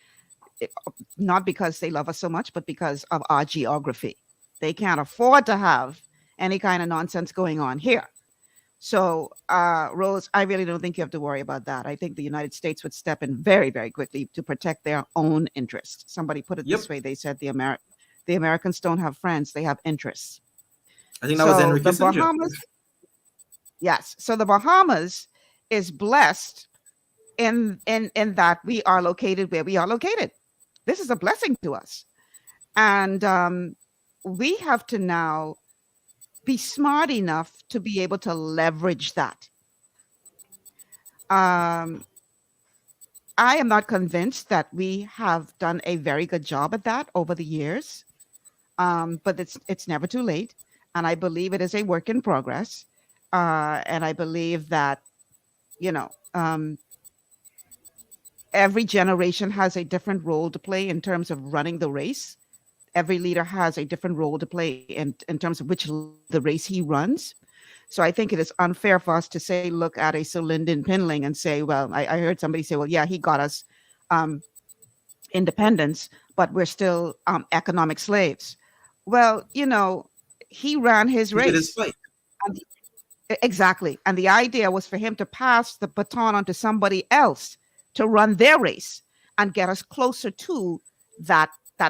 not because they love us so much, but because of our geography. They can't afford to have any kind of nonsense going on here. So, Rose, I really don't think you have to worry about that. I think the United States would step in very, very quickly to protect their own interests. Somebody put it this way. They said the Americans don't have friends. They have interests. I think that was Henry Kissinger. Bahamas, yes. So the Bahamas is blessed in that we are located where we are located. This is a blessing to us. And we have to now be smart enough to be able to leverage that. I am not convinced that we have done a very good job at that over the years, but it's never too late. And I believe it is a work in progress. And I believe that, every generation has a different role to play in terms of running the race. Every leader has a different role to play in terms of the race he runs. So I think it is unfair for us to say, look at a Sir Lyndon Pinling and say, well, I heard somebody say, well, yeah, he got us independence, but we're still economic slaves. Well, he ran his race. Exactly. And the idea was for him to pass the baton on to somebody else to run their race and get us closer to that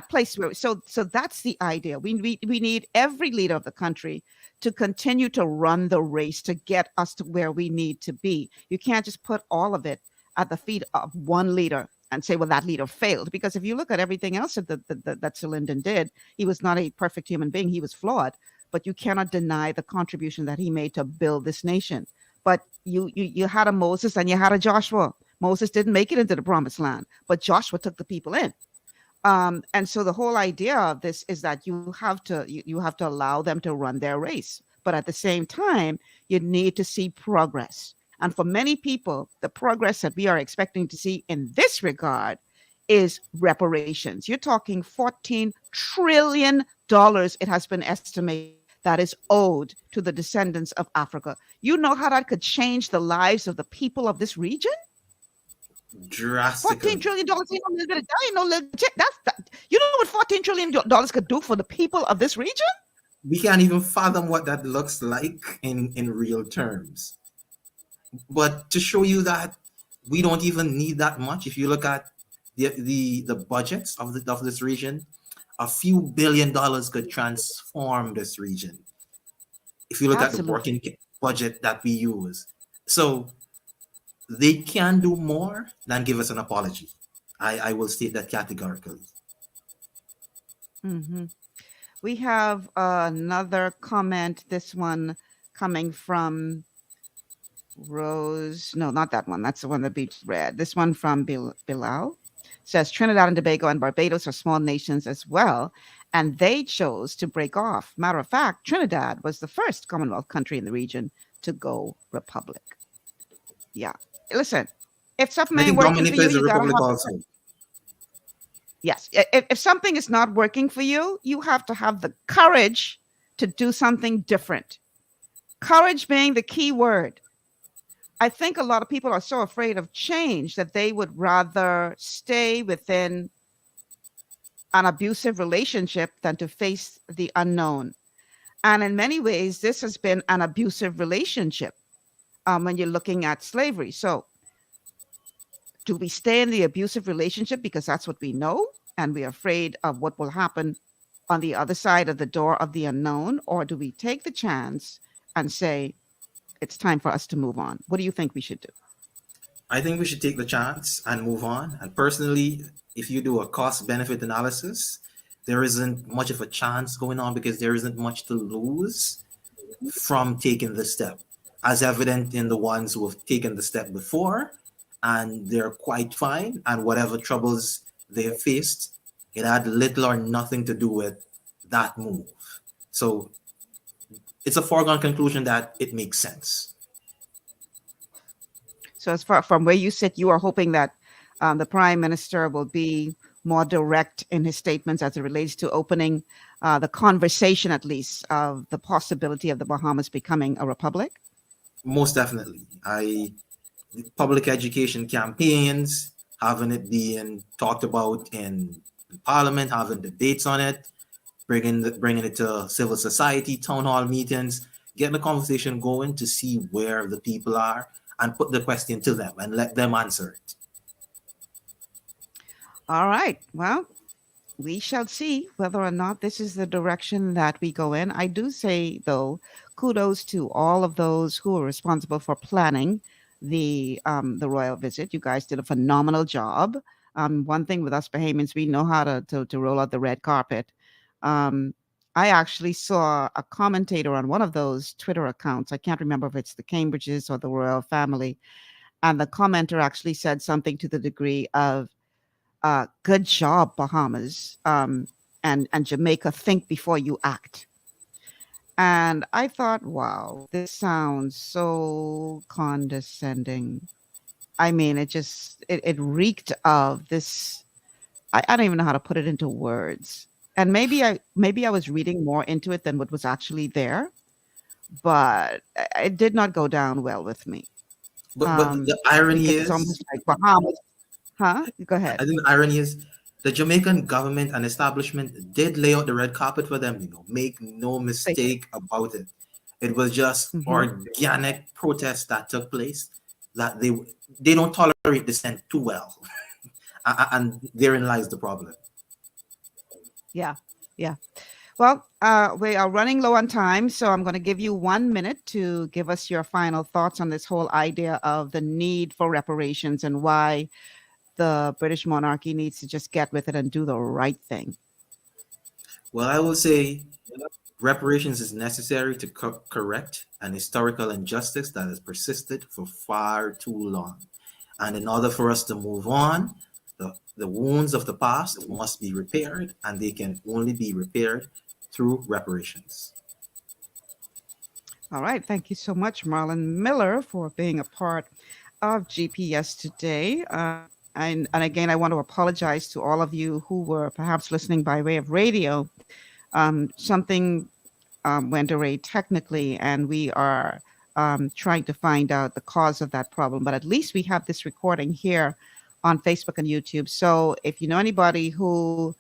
place where so that's the idea. We need every leader of the country to continue to run the race to get us to where we need to be. You can't just put all of it at the feet of one leader and say, well, that leader failed. Because if you look at everything else that Sir Lyndon did, he was not a perfect human being. He was flawed, but you cannot deny the contribution that he made to build this nation. But you had a Moses and you had a Joshua. Moses didn't make it into the promised land, but Joshua took the people in. And so the whole idea of this is that you have to allow them to run their race, but at the same time, you need to see progress. And for many people, the progress that we are expecting to see in this regard is reparations. You're talking $14 trillion, it has been estimated, that is owed to the descendants of Africa. You know how that could change the lives of the people of this region? Drastically. $14 trillion ain't no little bit of, that ain't no little check. You know what $14 trillion could do for the people of this region? We can't even fathom what that looks like in real terms. But to show you that we don't even need that much, if you look at the budgets of this region, a few $1 billion could transform this region. If you look at the working budget that we use. So they can do more than give us an apology. I will state that categorically. Mm-hmm. We have another comment, this one coming from Rose. No, not that one. That's the one that beats red. This one from Bilal says Trinidad and Tobago and Barbados are small nations as well, and they chose to break off. Matter of fact, Trinidad was the first Commonwealth country in the region to go republic. Yeah. Listen, if something ain't working for you, you gotta have yes. If something is not working for you, you have to have the courage to do something different. Courage being the key word. I think a lot of people are so afraid of change that they would rather stay within an abusive relationship than to face the unknown. And in many ways, this has been an abusive relationship when you're looking at slavery. So do we stay in the abusive relationship because that's what we know and we're afraid of what will happen on the other side of the door of the unknown? Or do we take the chance and say, it's time for us to move on? What do you think we should do? I think we should take the chance and move on. And personally, if you do a cost-benefit analysis, there isn't much of a chance going on because there isn't much to lose from taking the step, as evident in the ones who have taken the step before, and they're quite fine. And whatever troubles they have faced, it had little or nothing to do with that move. So it's a foregone conclusion that it makes sense. So as far from where you sit, you are hoping that the Prime Minister will be more direct in his statements as it relates to opening the conversation, at least, of the possibility of the Bahamas becoming a republic? Most definitely. Public education campaigns, having it being talked about in Parliament, having debates on it, bringing it to civil society, town hall meetings, getting the conversation going to see where the people are and put the question to them and let them answer it. All right. Well, we shall see whether or not this is the direction that we go in. I do say, though, kudos to all of those who are responsible for planning the royal visit. You guys did a phenomenal job. One thing with us Bahamians, we know how to roll out the red carpet. I actually saw a commentator on one of those Twitter accounts. I can't remember if it's the Cambridges or the royal family. And the commenter actually said something to the degree of, good job, Bahamas, and Jamaica, think before you act. And I thought, wow, this sounds so condescending. I mean, it reeked of this. I don't even know how to put it into words. And maybe I was reading more into it than what was actually there, but it did not go down well with me. But the irony is, it's almost like Bahamas. Huh? Go ahead. I think the irony is the Jamaican government and establishment did lay out the red carpet for them. Make no mistake about it. It was just Mhm. organic protests that took place, that they don't tolerate dissent too well. And therein lies the problem. Yeah, yeah. Well, we are running low on time, so I'm going to give you 1 minute to give us your final thoughts on this whole idea of the need for reparations and why the British monarchy needs to just get with it and do the right thing. Well, I will say reparations is necessary to correct an historical injustice that has persisted for far too long. And in order for us to move on, the wounds of the past must be repaired, and they can only be repaired through reparations. All right. Thank you so much, Marlon Miller, for being a part of GPS today. And again, I want to apologize to all of you who were perhaps listening by way of radio. Something went awry technically, and we are trying to find out the cause of that problem. But at least we have this recording here on Facebook and YouTube. So if you know anybody who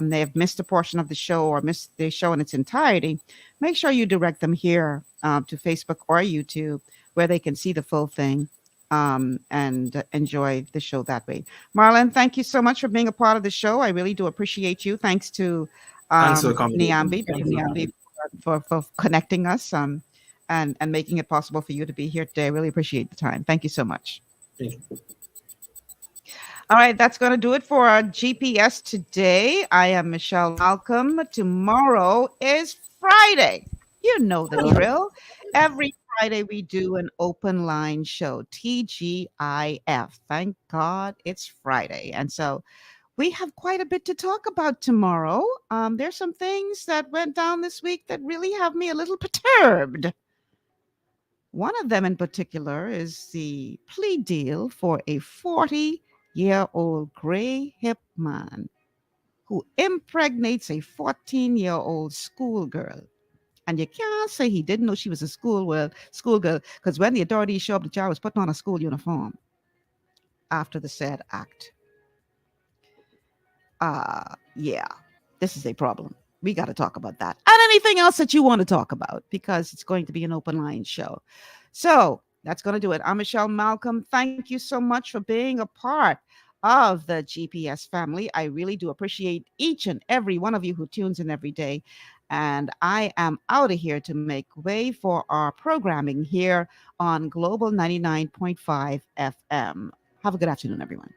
may have missed a portion of the show or missed the show in its entirety, make sure you direct them here to Facebook or YouTube where they can see the full thing and enjoy the show that way. Marlon, thank you so much for being a part of the show. I really do appreciate you. Thanks to Thanks for accommodating Niambi, me. Niambi for connecting us and making it possible for you to be here today. I really appreciate the time. Thank you so much. Thank you. All right, that's going to do it for our GPS today. I am Michelle Malcolm. Tomorrow is Friday. You know the drill. Every Friday we do an open line show, TGIF. Thank God it's Friday. And so we have quite a bit to talk about tomorrow. There's some things that went down this week that really have me a little perturbed. One of them in particular is the plea deal for a 40-year-old gray hip man who impregnates a 14-year-old schoolgirl. And you can't say he didn't know she was a schoolgirl, because when the authorities show up, the child was putting on a school uniform after the said act. Yeah, this is a problem. We got to talk about that and anything else that you want to talk about, because it's going to be an open line show. So that's going to do it. I'm Michelle Malcolm. Thank you so much for being a part of the GPS family. I really do appreciate each and every one of you who tunes in every day. And I am out of here to make way for our programming here on Global 99.5 FM. Have a good afternoon, everyone.